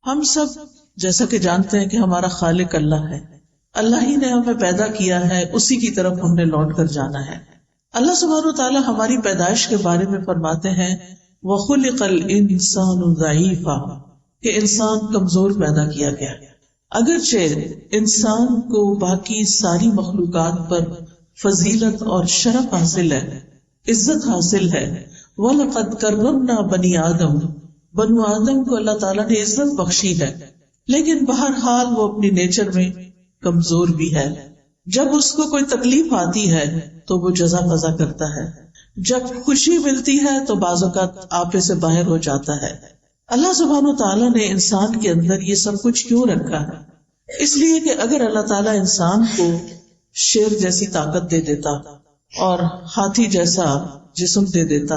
ہم سب جیسا کہ جانتے ہیں کہ ہمارا خالق اللہ ہے، اللہ ہی نے ہمیں پیدا کیا ہے، اسی کی طرف ہم نے لوٹ کر جانا ہے۔ اللہ سبحانہ وتعالی ہماری پیدائش کے بارے میں فرماتے ہیں وَخُلِقَ الْإِنسَانُ ضَعِيفًا، کہ انسان کمزور پیدا کیا گیا۔ اگرچہ انسان کو باقی ساری مخلوقات پر فضیلت اور شرف حاصل ہے، عزت حاصل ہے، وَلَقَدْ كَرَّمْنَا بَنِي آدم، بنو آدم کو اللہ تعالیٰ نے عزت بخشی ہے، لیکن بہرحال وہ اپنی نیچر میں کمزور بھی ہے۔ جب اس کو کوئی تکلیف آتی ہے تو وہ جزا فضا کرتا ہے، جب خوشی ملتی ہے تو بعض اوقات آپے سے باہر ہو جاتا ہے۔ اللہ سبحانہ وتعالیٰ نے انسان کے اندر یہ سب کچھ کیوں رکھا ہے؟ اس لیے کہ اگر اللہ تعالیٰ انسان کو شیر جیسی طاقت دے دیتا اور ہاتھی جیسا جسم دے دیتا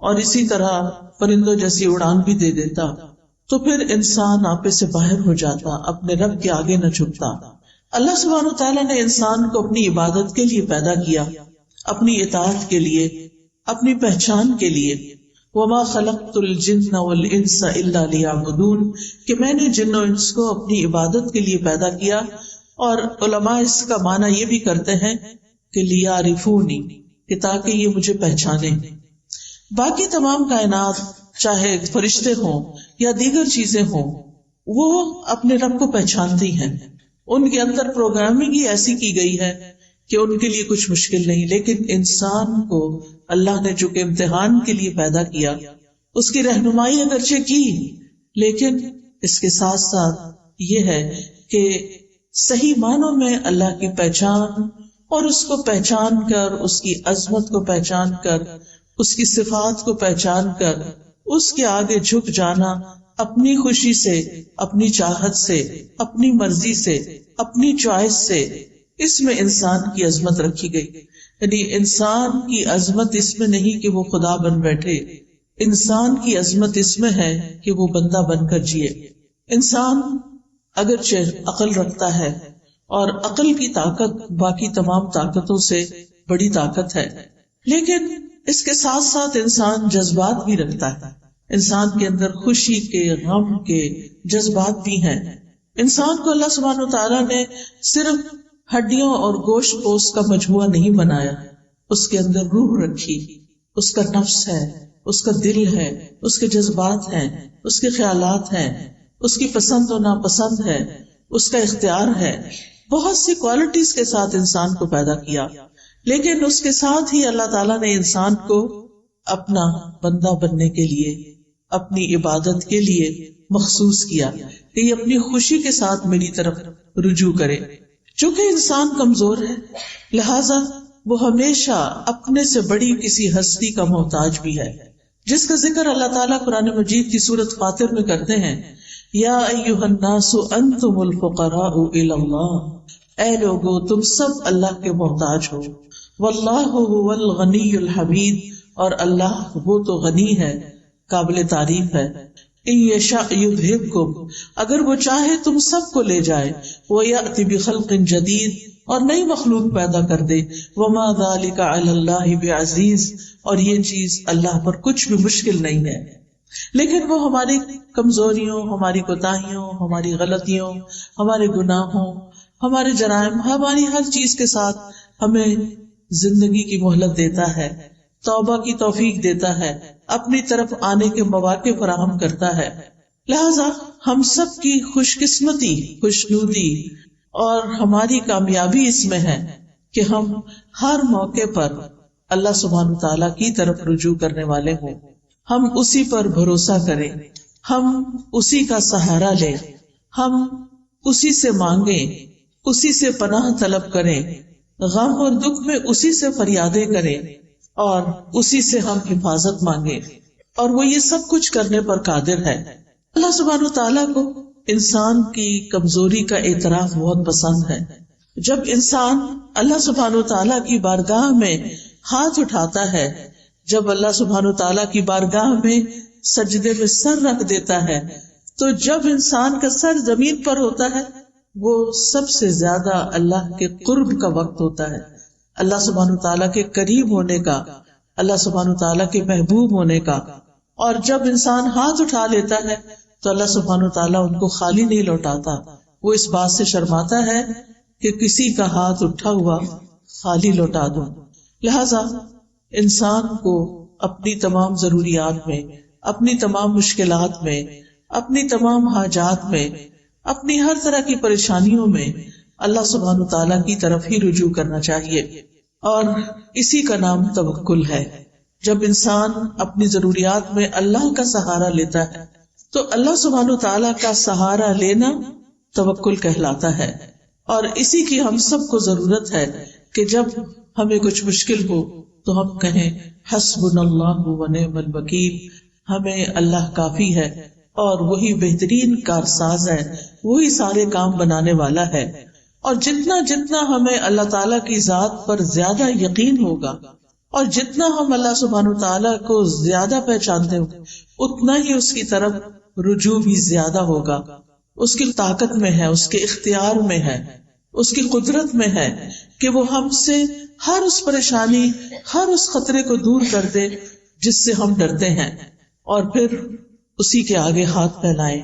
اور اسی طرح پرندوں جیسی اڑان بھی دے دیتا تو پھر انسان آپے سے باہر ہو جاتا، اپنے رب کے آگے نہ جھکتا۔ اللہ سبحانہ وتعالیٰ نے انسان کو اپنی عبادت کے لیے پیدا کیا، اپنی اطاعت کے لیے، اپنی پہچان کے لیے۔ وَمَا خَلَقْتُ الْجِنَّ وَالْإِنسَ إِلَّا لِيَعْبُدُونَ، کہ میں نے جن و انس کو اپنی عبادت کے لیے پیدا کیا، اور علماء اس کا معنی یہ بھی کرتے ہیں کہ لِيَعْرِفُونِ، کہ تاکہ یہ مجھے پہچانے۔ باقی تمام کائنات چاہے فرشتے ہوں یا دیگر چیزیں ہوں، وہ اپنے رب کو پہچانتی ہیں، ان کے اندر پروگرامنگ ہی ایسی کی گئی ہے کہ ان کے لیے کچھ مشکل نہیں۔ لیکن انسان کو اللہ نے جو کہ امتحان کے لیے پیدا کیا، اس کی رہنمائی اگرچہ کی، لیکن اس کے ساتھ ساتھ یہ ہے کہ صحیح معنوں میں اللہ کی پہچان اور اس کو پہچان کر، اس کی عظمت کو پہچان کر، اس کی صفات کو پہچان کر اس کے آگے جھک جانا، اپنی خوشی سے، اپنی چاہت سے، اپنی مرضی سے، اپنی چوائس سے، اس میں انسان کی عظمت رکھی گئی۔ یعنی انسان کی عظمت اس میں نہیں کہ وہ خدا بن بیٹھے، انسان کی عظمت اس میں ہے کہ وہ بندہ بن کر جیے۔ انسان اگرچہ عقل رکھتا ہے، اور عقل کی طاقت باقی تمام طاقتوں سے بڑی طاقت ہے، لیکن اس کے ساتھ ساتھ انسان جذبات بھی رکھتا ہے۔ انسان کے اندر خوشی کے، غم کے جذبات بھی ہیں۔ انسان کو اللہ سبحانہ وتعالیٰ نے صرف ہڈیوں اور گوشت پوست کا مجموعہ نہیں بنایا، اس کے اندر روح رکھی، اس کا نفس ہے، اس کا دل ہے، اس کے جذبات ہیں، اس کے خیالات ہیں، اس کی پسند و ناپسند ہے، اس کا اختیار ہے۔ بہت سی کوالٹیز کے ساتھ انسان کو پیدا کیا، لیکن اس کے ساتھ ہی اللہ تعالیٰ نے انسان کو اپنا بندہ بننے کے لیے، اپنی عبادت کے لیے مخصوص کیا کہ یہ اپنی خوشی کے ساتھ میری طرف رجوع کرے۔ چونکہ انسان کمزور ہے، لہذا وہ ہمیشہ اپنے سے بڑی کسی ہستی کا محتاج بھی ہے، جس کا ذکر اللہ تعالیٰ قرآن مجید کی سورۃ فاطر میں کرتے ہیں، یا ایھا الناس انتم الفقراء الی اللہ، اے لوگو تم سب اللہ کے محتاج ہو، واللہ هو الغنی الحمید، اور اللہ وہ تو غنی ہے، قابل تعریف ہے۔ ان یشاء یذھبکم، اگر وہ چاہے تم سب کو لے جائے، ویأتی بخلق جدید، اور نئی مخلوق پیدا کر دے، وما ذلک علی اللہ بعزیز، اور یہ چیز اللہ پر کچھ بھی مشکل نہیں ہے۔ لیکن وہ ہماری کمزوریوں، ہماری کوتاہیوں، ہماری غلطیوں، ہمارے گناہوں، ہمارے جرائم، ہماری ہر چیز کے ساتھ ہمیں زندگی کی مہلت دیتا ہے، توبہ کی توفیق دیتا ہے، اپنی طرف آنے کے مواقع فراہم کرتا ہے۔ لہذا ہم سب کی خوش قسمتی، خوشنودی اور ہماری کامیابی اس میں ہے کہ ہم ہر موقع پر اللہ سبحانہ تعالیٰ کی طرف رجوع کرنے والے ہوں، ہم اسی پر بھروسہ کریں، ہم اسی کا سہارا لیں، ہم اسی سے مانگیں، اسی سے پناہ طلب کریں، غم اور دکھ میں اسی سے فریادیں کریں، اور اسی سے ہم حفاظت مانگیں، اور وہ یہ سب کچھ کرنے پر قادر ہے۔ اللہ سبحانہ تعالیٰ کو انسان کی کمزوری کا اعتراف بہت پسند ہے۔ جب انسان اللہ سبحانہ تعالیٰ کی بارگاہ میں ہاتھ اٹھاتا ہے، جب اللہ سبحانہ تعالیٰ کی بارگاہ میں سجدے میں سر رکھ دیتا ہے، تو جب انسان کا سر زمین پر ہوتا ہے، وہ سب سے زیادہ اللہ کے قرب کا وقت ہوتا ہے، اللہ سبحانہ تعالیٰ کے قریب ہونے کا، اللہ سبحانہ تعالیٰ کے محبوب ہونے کا۔ اور جب انسان ہاتھ اٹھا لیتا ہے تو اللہ سبحانہ وتعالیٰ ان کو خالی نہیں لوٹاتا. وہ اس بات سے شرماتا ہے کہ کسی کا ہاتھ اٹھا ہوا خالی لوٹا دوں. لہذا انسان کو اپنی تمام ضروریات میں، اپنی تمام مشکلات میں، اپنی تمام حاجات میں، اپنی ہر طرح کی پریشانیوں میں اللہ سبحانہ تعالیٰ کی طرف ہی رجوع کرنا چاہیے. اور اسی کا نام توکل ہے. جب انسان اپنی ضروریات میں اللہ کا سہارا لیتا ہے تو اللہ سبحانہ تعالیٰ کا سہارا لینا توکل کہلاتا ہے. اور اسی کی ہم سب کو ضرورت ہے کہ جب ہمیں کچھ مشکل ہو تو ہم کہیں حسبنا اللہ و نعم الوکیل، ہمیں اللہ کافی ہے اور وہی بہترین کارساز ہے، وہی سارے کام بنانے والا ہے. اور جتنا جتنا ہمیں اللہ تعالیٰ کی ذات پر زیادہ یقین ہوگا اور جتنا ہم اللہ سبحانہ تعالیٰ کو زیادہ پہچانتے ہوں اتنا ہی اس کی طرف رجوع بھی زیادہ ہوگا. اس کی طاقت میں ہے، اس کے اختیار میں ہے، اس کی قدرت میں ہے کہ وہ ہم سے ہر اس پریشانی، ہر اس خطرے کو دور کر دے جس سے ہم ڈرتے ہیں، اور پھر اسی کے آگے ہاتھ پھیلائیں،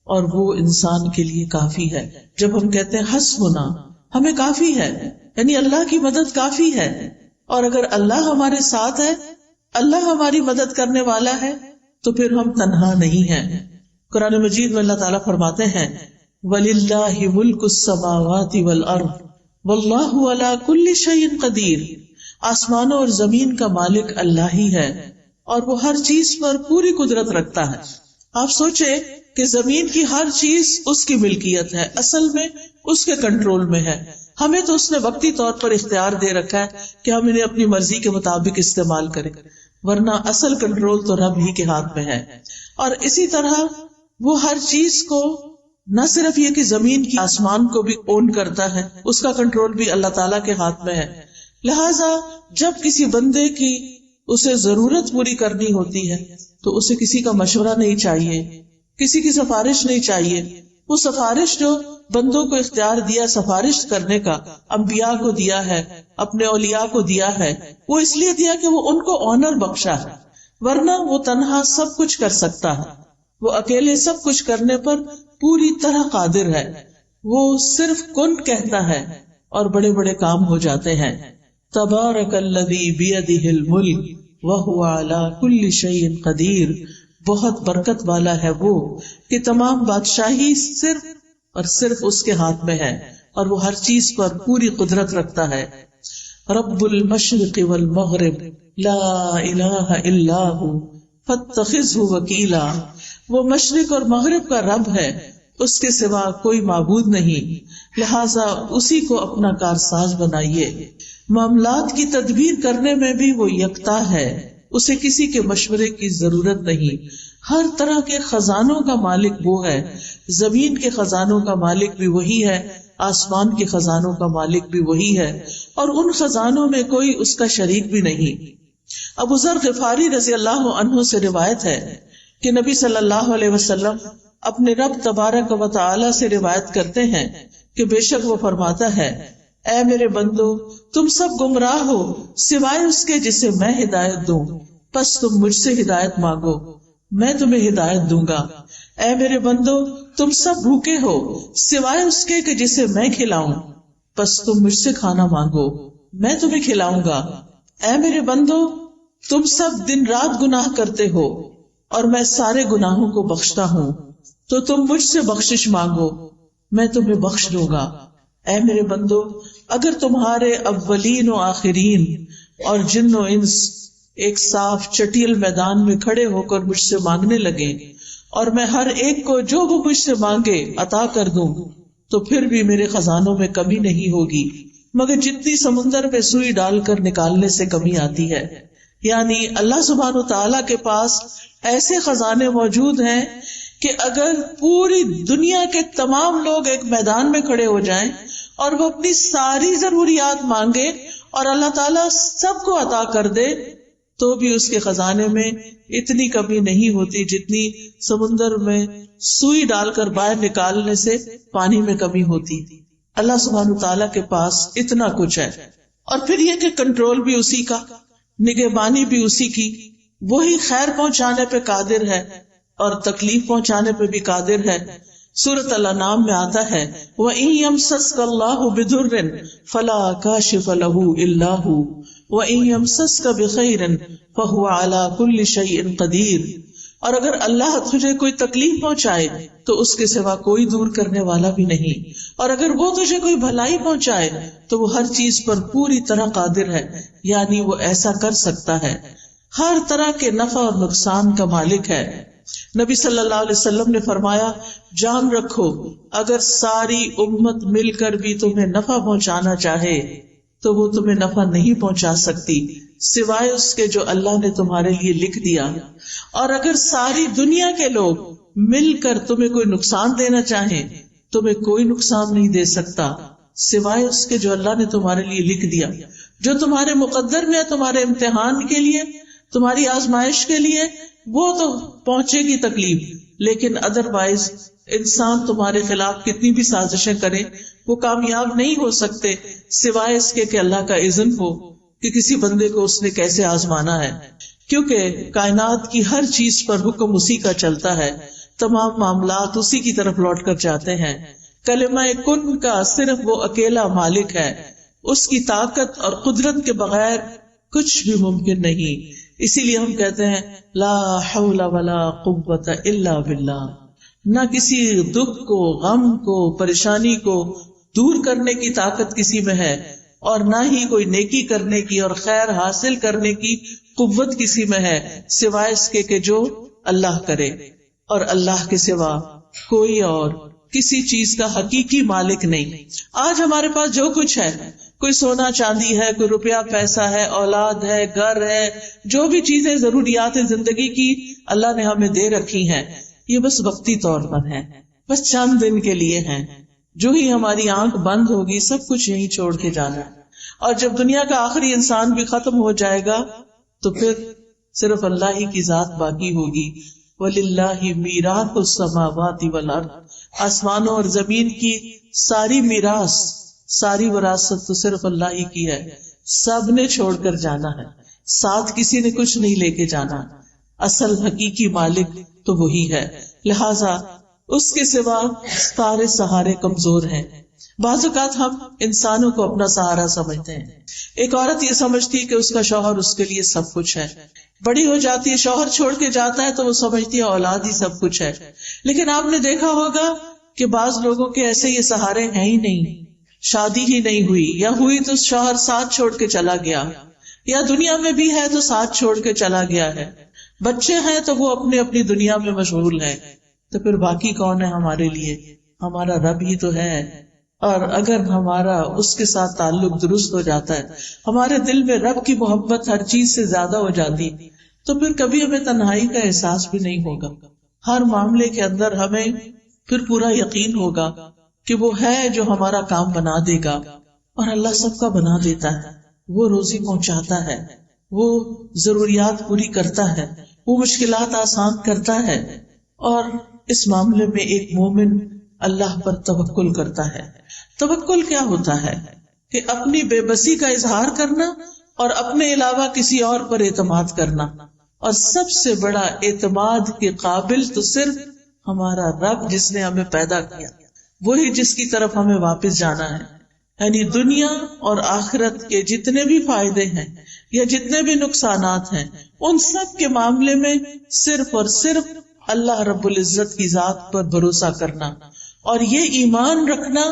اور وہ انسان کے لیے کافی ہے. جب ہم کہتے ہیں حسبنا، ہمیں کافی ہے، یعنی اللہ کی مدد کافی ہے. اور اگر اللہ ہمارے ساتھ ہے، اللہ ہماری مدد کرنے والا ہے، تو پھر ہم تنہا نہیں ہیں. قرآن مجید میں اللہ تعالیٰ فرماتے ہیں وَلِلَّهِ مُلْكُ السَّمَاوَاتِ وَالْأَرْضِ وَاللَّهُ عَلَى كُلِّ شَيْءٍ قَدِيرٌ. آسمانوں اور زمین کا مالک اللہ ہی ہے اور وہ ہر چیز پر پوری قدرت رکھتا ہے. آپ سوچیں کہ زمین کی ہر چیز اس کی ملکیت ہے، اصل میں اس کے کنٹرول میں ہے. ہمیں تو اس نے وقتی طور پر اختیار دے رکھا ہے کہ ہم انہیں اپنی مرضی کے مطابق استعمال کریں، ورنہ اصل کنٹرول تو رب ہی کے ہاتھ میں ہے. اور اسی طرح وہ ہر چیز کو، نہ صرف یہ کہ زمین کی، آسمان کو بھی اون کرتا ہے، اس کا کنٹرول بھی اللہ تعالیٰ کے ہاتھ میں ہے. لہٰذا جب کسی بندے کی اسے ضرورت پوری کرنی ہوتی ہے تو اسے کسی کا مشورہ نہیں چاہیے، کسی کی سفارش نہیں چاہیے. وہ سفارش جو بندوں کو اختیار دیا سفارش کرنے کا، انبیاء کو دیا ہے، اپنے اولیاء کو دیا ہے، وہ اس لیے دیا کہ وہ ان کو آنر بخشا ہے، ورنہ وہ تنہا سب کچھ کر سکتا ہے. وہ اکیلے سب کچھ کرنے پر پوری طرح قادر ہے. وہ صرف کن کہتا ہے اور بڑے بڑے کام ہو جاتے ہیں. تبارک الذی بیدہ الملک وہو علی کل شیء قدیر. بہت برکت والا ہے وہ کہ تمام بادشاہی صرف اور صرف اس کے ہاتھ میں ہے اور وہ ہر چیز پر پوری قدرت رکھتا ہے. رب المشرق والمغرب لا الہ الا ہو فاتخذہ وکیلا. وہ مشرق اور مغرب کا رب ہے، اس کے سوا کوئی معبود نہیں، لہذا اسی کو اپنا کارساز بنائیے. معاملات کی تدبیر کرنے میں بھی وہ یکتا ہے، اسے کسی کے مشورے کی ضرورت نہیں. ہر طرح کے خزانوں کا مالک وہ ہے. زمین کے خزانوں کا مالک بھی وہی ہے، آسمان کے خزانوں کا مالک بھی وہی ہے، اور ان خزانوں میں کوئی اس کا شریک بھی نہیں. ابو ذر غفاری رضی اللہ عنہ سے روایت ہے کہ نبی صلی اللہ علیہ وسلم اپنے رب تبارک و تعالی سے روایت کرتے ہیں کہ بے شک وہ فرماتا ہے اے میرے بندو، تم سب گمراہ ہو سوائے اس کے جسے میں ہدایت دوں، پس تم مجھ سے ہدایت مانگو، میں تمہیں ہدایت دوں گا. اے میرے بندو، تم سب بھوکے ہو سوائے اس کے کہ جسے میں کھلاؤں، پس تم مجھ سے کھانا مانگو، میں تمہیں کھلاؤں گا. اے میرے بندو، تم سب دن رات گناہ کرتے ہو اور میں سارے گناہوں کو بخشتا ہوں، تو تم مجھ سے بخشش مانگو، میں تمہیں بخش دوں گا. اے میرے بندو، اگر تمہارے اولین و آخرین اور جن و انس ایک صاف چٹیل میدان میں کھڑے ہو کر مجھ سے مانگنے لگے اور میں ہر ایک کو جو وہ مجھ سے مانگے عطا کر دوں، تو پھر بھی میرے خزانوں میں کمی نہیں ہوگی مگر جتنی سمندر میں سوئی ڈال کر نکالنے سے کمی آتی ہے. یعنی اللہ سبحانہ وتعالیٰ کے پاس ایسے خزانے موجود ہیں کہ اگر پوری دنیا کے تمام لوگ ایک میدان میں کھڑے ہو جائیں اور وہ اپنی ساری ضروریات مانگے اور اللہ تعالیٰ سب کو عطا کر دے تو بھی اس کے خزانے میں اتنی کمی نہیں ہوتی جتنی سمندر میں سوئی ڈال کر باہر نکالنے سے پانی میں کمی ہوتی. اللہ سبحانہ تعالیٰ کے پاس اتنا کچھ ہے. اور پھر یہ کہ کنٹرول بھی اسی کا، نگہبانی بھی اسی کی، وہی خیر پہنچانے پہ قادر ہے اور تکلیف پہنچانے پہ بھی قادر ہے. سورۃ الانعام میں آتا ہے وَإِن يَمْسَسْكَ اللَّهُ بِضُرٍّ فَلَا كَاشِفَ لَهُ إِلَّا هُوَ وَإِن يَمْسَسْكَ بِخَيْرٍ فَهُوَ عَلَى كُلِّ شَيْءٍ قَدِيرٌ. اور اگر اللہ تجھے کوئی تکلیف پہنچائے تو اس کے سوا کوئی دور کرنے والا بھی نہیں، اور اگر وہ تجھے کوئی بھلائی پہنچائے تو وہ ہر چیز پر پوری طرح قادر ہے، یعنی وہ ایسا کر سکتا ہے، ہر طرح کے نفع اور نقصان کا مالک ہے. نبی صلی اللہ علیہ وسلم نے فرمایا جان رکھو اگر ساری امت مل کر بھی تمہیں نفع پہنچانا چاہے تو وہ تمہیں نفع نہیں پہنچا سکتی سوائے اس کے جو اللہ نے تمہارے لیے لکھ دیا، اور اگر ساری دنیا کے لوگ مل کر تمہیں کوئی نقصان دینا چاہیں تمہیں کوئی نقصان نہیں دے سکتا سوائے اس کے جو اللہ نے تمہارے لیے لکھ دیا، جو تمہارے مقدر میں ہے، تمہارے امتحان کے لیے، تمہاری آزمائش کے لیے. وہ تو پہنچے گی تکلیف، لیکن ادروائز انسان تمہارے خلاف کتنی بھی سازشیں کرے وہ کامیاب نہیں ہو سکتے سوائے اس کے کہ اللہ کا اذن ہو کہ کسی بندے کو اس نے کیسے آزمانا ہے. کیونکہ کائنات کی ہر چیز پر حکم اسی کا چلتا ہے، تمام معاملات اسی کی طرف لوٹ کر جاتے ہیں. کلمہ کن کا صرف وہ اکیلا مالک ہے، اس کی طاقت اور قدرت کے بغیر کچھ بھی ممکن نہیں. اسی لیے ہم کہتے ہیں لا حول ولا قوت الا باللہ. نہ کسی دکھ کو، غم کو، پریشانی کو دور کرنے کی طاقت کسی میں ہے، اور نہ ہی کوئی نیکی کرنے کی اور خیر حاصل کرنے کی قوت کسی میں ہے سوائے اس کے کہ جو اللہ کرے. اور اللہ کے سوا کوئی اور کسی چیز کا حقیقی مالک نہیں. آج ہمارے پاس جو کچھ ہے، کوئی سونا چاندی ہے، کوئی روپیہ پیسہ ہے، اولاد ہے، گھر ہے، جو بھی چیزیں ضروریات زندگی کی اللہ نے ہمیں دے رکھی ہیں، یہ بس وقتی طور پر ہے، بس چند دن کے لیے ہیں. جو ہی ہماری آنکھ بند ہوگی سب کچھ یہیں چھوڑ کے جانا ہے، اور جب دنیا کا آخری انسان بھی ختم ہو جائے گا تو پھر صرف اللہ ہی کی ذات باقی ہوگی. وَلِلَّهِ مِيرَاثُ السَّمَاوَاتِ وَالْأَرْضِ. آسمانوں اور زمین کی ساری میراث، ساری وراثت تو صرف اللہ ہی کی ہے. سب نے چھوڑ کر جانا ہے، ساتھ کسی نے کچھ نہیں لے کے جانا. اصل حقیقی مالک تو وہی ہے، لہذا اس کے سوا سارے سہارے کمزور ہیں. بعض اوقات ہم انسانوں کو اپنا سہارا سمجھتے ہیں. ایک عورت یہ سمجھتی ہے کہ اس کا شوہر اس کے لیے سب کچھ ہے، بڑی ہو جاتی ہے، شوہر چھوڑ کے جاتا ہے تو وہ سمجھتی ہے اولاد ہی سب کچھ ہے. لیکن آپ نے دیکھا ہوگا کہ بعض لوگوں کے ایسے یہ سہارے ہیں ہی نہیں، شادی ہی نہیں ہوئی، یا ہوئی تو شوہر ساتھ چھوڑ کے چلا گیا، یا دنیا میں بھی ہے تو ساتھ چھوڑ کے چلا گیا ہے، بچے ہیں تو وہ اپنی اپنی دنیا میں مشغول ہیں. تو پھر باقی کون ہے ہمارے لیے؟ ہمارا رب ہی تو ہے. اور اگر ہمارا اس کے ساتھ تعلق درست ہو جاتا ہے، ہمارے دل میں رب کی محبت ہر چیز سے زیادہ ہو جاتی، تو پھر کبھی ہمیں تنہائی کا احساس بھی نہیں ہوگا. ہر معاملے کے اندر ہمیں پھر پورا یقین ہوگا کہ وہ ہے جو ہمارا کام بنا دے گا. اور اللہ سب کا بنا دیتا ہے، وہ روزی پہنچاتا ہے، وہ ضروریات پوری کرتا ہے، وہ مشکلات آسان کرتا ہے. اور اس معاملے میں ایک مومن اللہ پر توکل کرتا ہے. توکل کیا ہوتا ہے؟ کہ اپنی بے بسی کا اظہار کرنا اور اپنے علاوہ کسی اور پر اعتماد کرنا. اور سب سے بڑا اعتماد کے قابل تو صرف ہمارا رب، جس نے ہمیں پیدا کیا، وہی جس کی طرف ہمیں واپس جانا ہے. یعنی دنیا اور آخرت کے جتنے بھی فائدے ہیں یا جتنے بھی نقصانات ہیں، ان سب کے معاملے میں صرف اور صرف اللہ رب العزت کی ذات پر بھروسہ کرنا، اور یہ ایمان رکھنا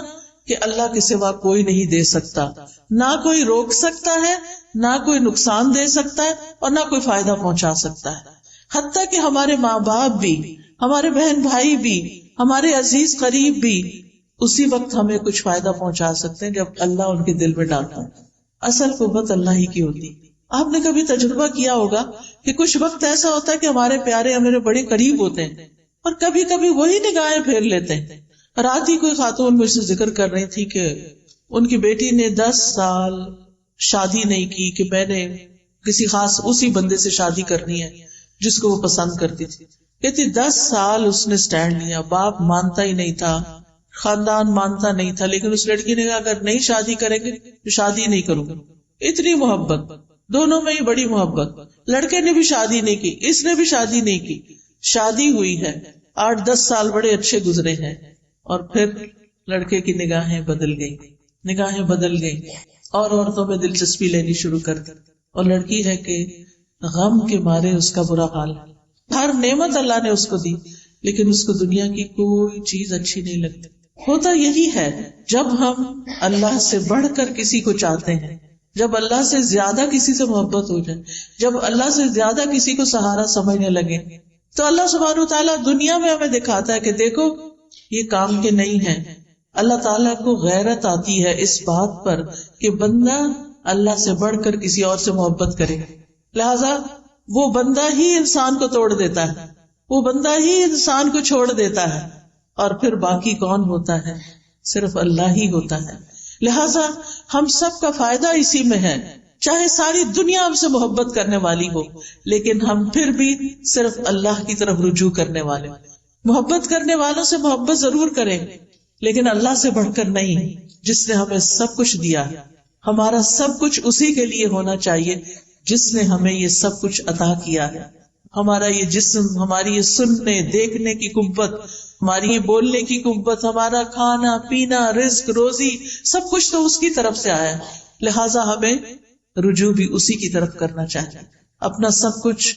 کہ اللہ کے سوا کوئی نہیں دے سکتا، نہ کوئی روک سکتا ہے، نہ کوئی نقصان دے سکتا ہے، اور نہ کوئی فائدہ پہنچا سکتا ہے. حتیٰ کہ ہمارے ماں باپ بھی، ہمارے بہن بھائی بھی، ہمارے عزیز قریب بھی اسی وقت ہمیں کچھ فائدہ پہنچا سکتے ہیں جب اللہ ان کے دل میں ڈالتا ہے. اصل قوت اللہ ہی کی ہوتی. آپ نے کبھی تجربہ کیا ہوگا کہ کچھ وقت ایسا ہوتا ہے کہ ہمارے پیارے ہمارے بڑے قریب ہوتے ہیں، اور کبھی کبھی وہی نگاہیں پھیر لیتے ہیں. رات ہی کوئی خاتون مجھ سے ذکر کر رہی تھی کہ ان کی بیٹی نے 10 سال شادی نہیں کی، کہ میں نے کسی خاص اسی بندے سے شادی کرنی ہے جس کو وہ پسند کرتی تھی. کہتی 10 سال اس نے سٹینڈ لیا، باپ مانتا ہی نہیں تھا، خاندان مانتا نہیں تھا، لیکن اس لڑکی نے کہا اگر نہیں شادی کریں گے تو شادی نہیں کروں گا. اتنی محبت، دونوں میں ہی بڑی محبت. لڑکے نے بھی شادی نہیں کی، اس نے بھی شادی نہیں کی، شادی ہوئی ہے، 8-10 سال بڑے اچھے گزرے ہیں، اور پھر لڑکے کی نگاہیں بدل گئی اور عورتوں میں دلچسپی لینی شروع کر دی، اور لڑکی ہے کہ غم کے مارے اس کا برا حال ہے۔ ہر نعمت اللہ نے اس کو دی، لیکن اس کو دنیا کی کوئی چیز اچھی نہیں لگتی۔ ہوتا یہی ہے جب ہم اللہ سے بڑھ کر کسی کو چاہتے ہیں، جب اللہ سے زیادہ کسی سے محبت ہو جائے، جب اللہ سے زیادہ کسی کو سہارا سمجھنے لگے، تو اللہ سبحانہ وتعالیٰ دنیا میں ہمیں دکھاتا ہے کہ دیکھو یہ کام کے نہیں ہے۔ اللہ تعالیٰ کو غیرت آتی ہے اس بات پر کہ بندہ اللہ سے بڑھ کر کسی اور سے محبت کرے، لہذا وہ بندہ ہی انسان کو توڑ دیتا ہے، وہ بندہ ہی انسان کو چھوڑ دیتا ہے، اور پھر باقی کون ہوتا ہے؟ صرف اللہ ہی ہوتا ہے۔ لہذا ہم سب کا فائدہ اسی میں ہے، چاہے ساری دنیا ہم سے محبت کرنے والی ہو، لیکن ہم پھر بھی صرف اللہ کی طرف رجوع کرنے والے۔ محبت کرنے والوں سے محبت ضرور کریں، لیکن اللہ سے بڑھ کر نہیں، جس نے ہمیں سب کچھ دیا۔ ہمارا سب کچھ اسی کے لیے ہونا چاہیے جس نے ہمیں یہ سب کچھ عطا کیا ہے۔ ہمارا یہ جسم، ہماری یہ سننے دیکھنے کی قوت، ہماری یہ بولنے کی قوت، ہمارا کھانا پینا، رزق روزی، سب کچھ تو اس کی طرف سے آیا ہے، لہٰذا ہمیں رجوع بھی اسی کی طرف کرنا چاہیے، اپنا سب کچھ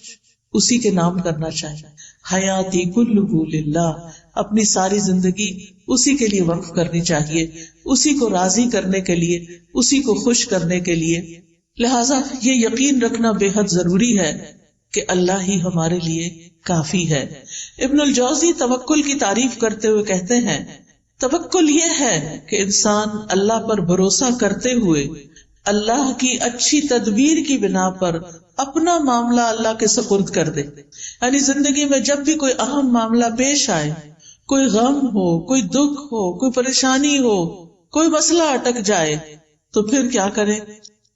اسی کے نام کرنا چاہیے۔ حیاتی کلہ للہ، اپنی ساری زندگی اسی کے لیے وقف کرنی چاہیے، اسی کو راضی کرنے کے لیے، اسی کو خوش کرنے کے لیے۔ لہٰذا یہ یقین رکھنا بے حد ضروری ہے کہ اللہ ہی ہمارے لیے کافی ہے۔ ابن الجوزی توکل کی تعریف کرتے ہوئے کہتے ہیں، توکل یہ ہے کہ انسان اللہ پر بھروسہ کرتے ہوئے اللہ کی اچھی تدبیر کی بنا پر اپنا معاملہ اللہ کے سپرد کر دے۔ یعنی زندگی میں جب بھی کوئی اہم معاملہ پیش آئے، کوئی غم ہو، کوئی دکھ ہو، کوئی پریشانی ہو، کوئی مسئلہ اٹک جائے، تو پھر کیا کرے؟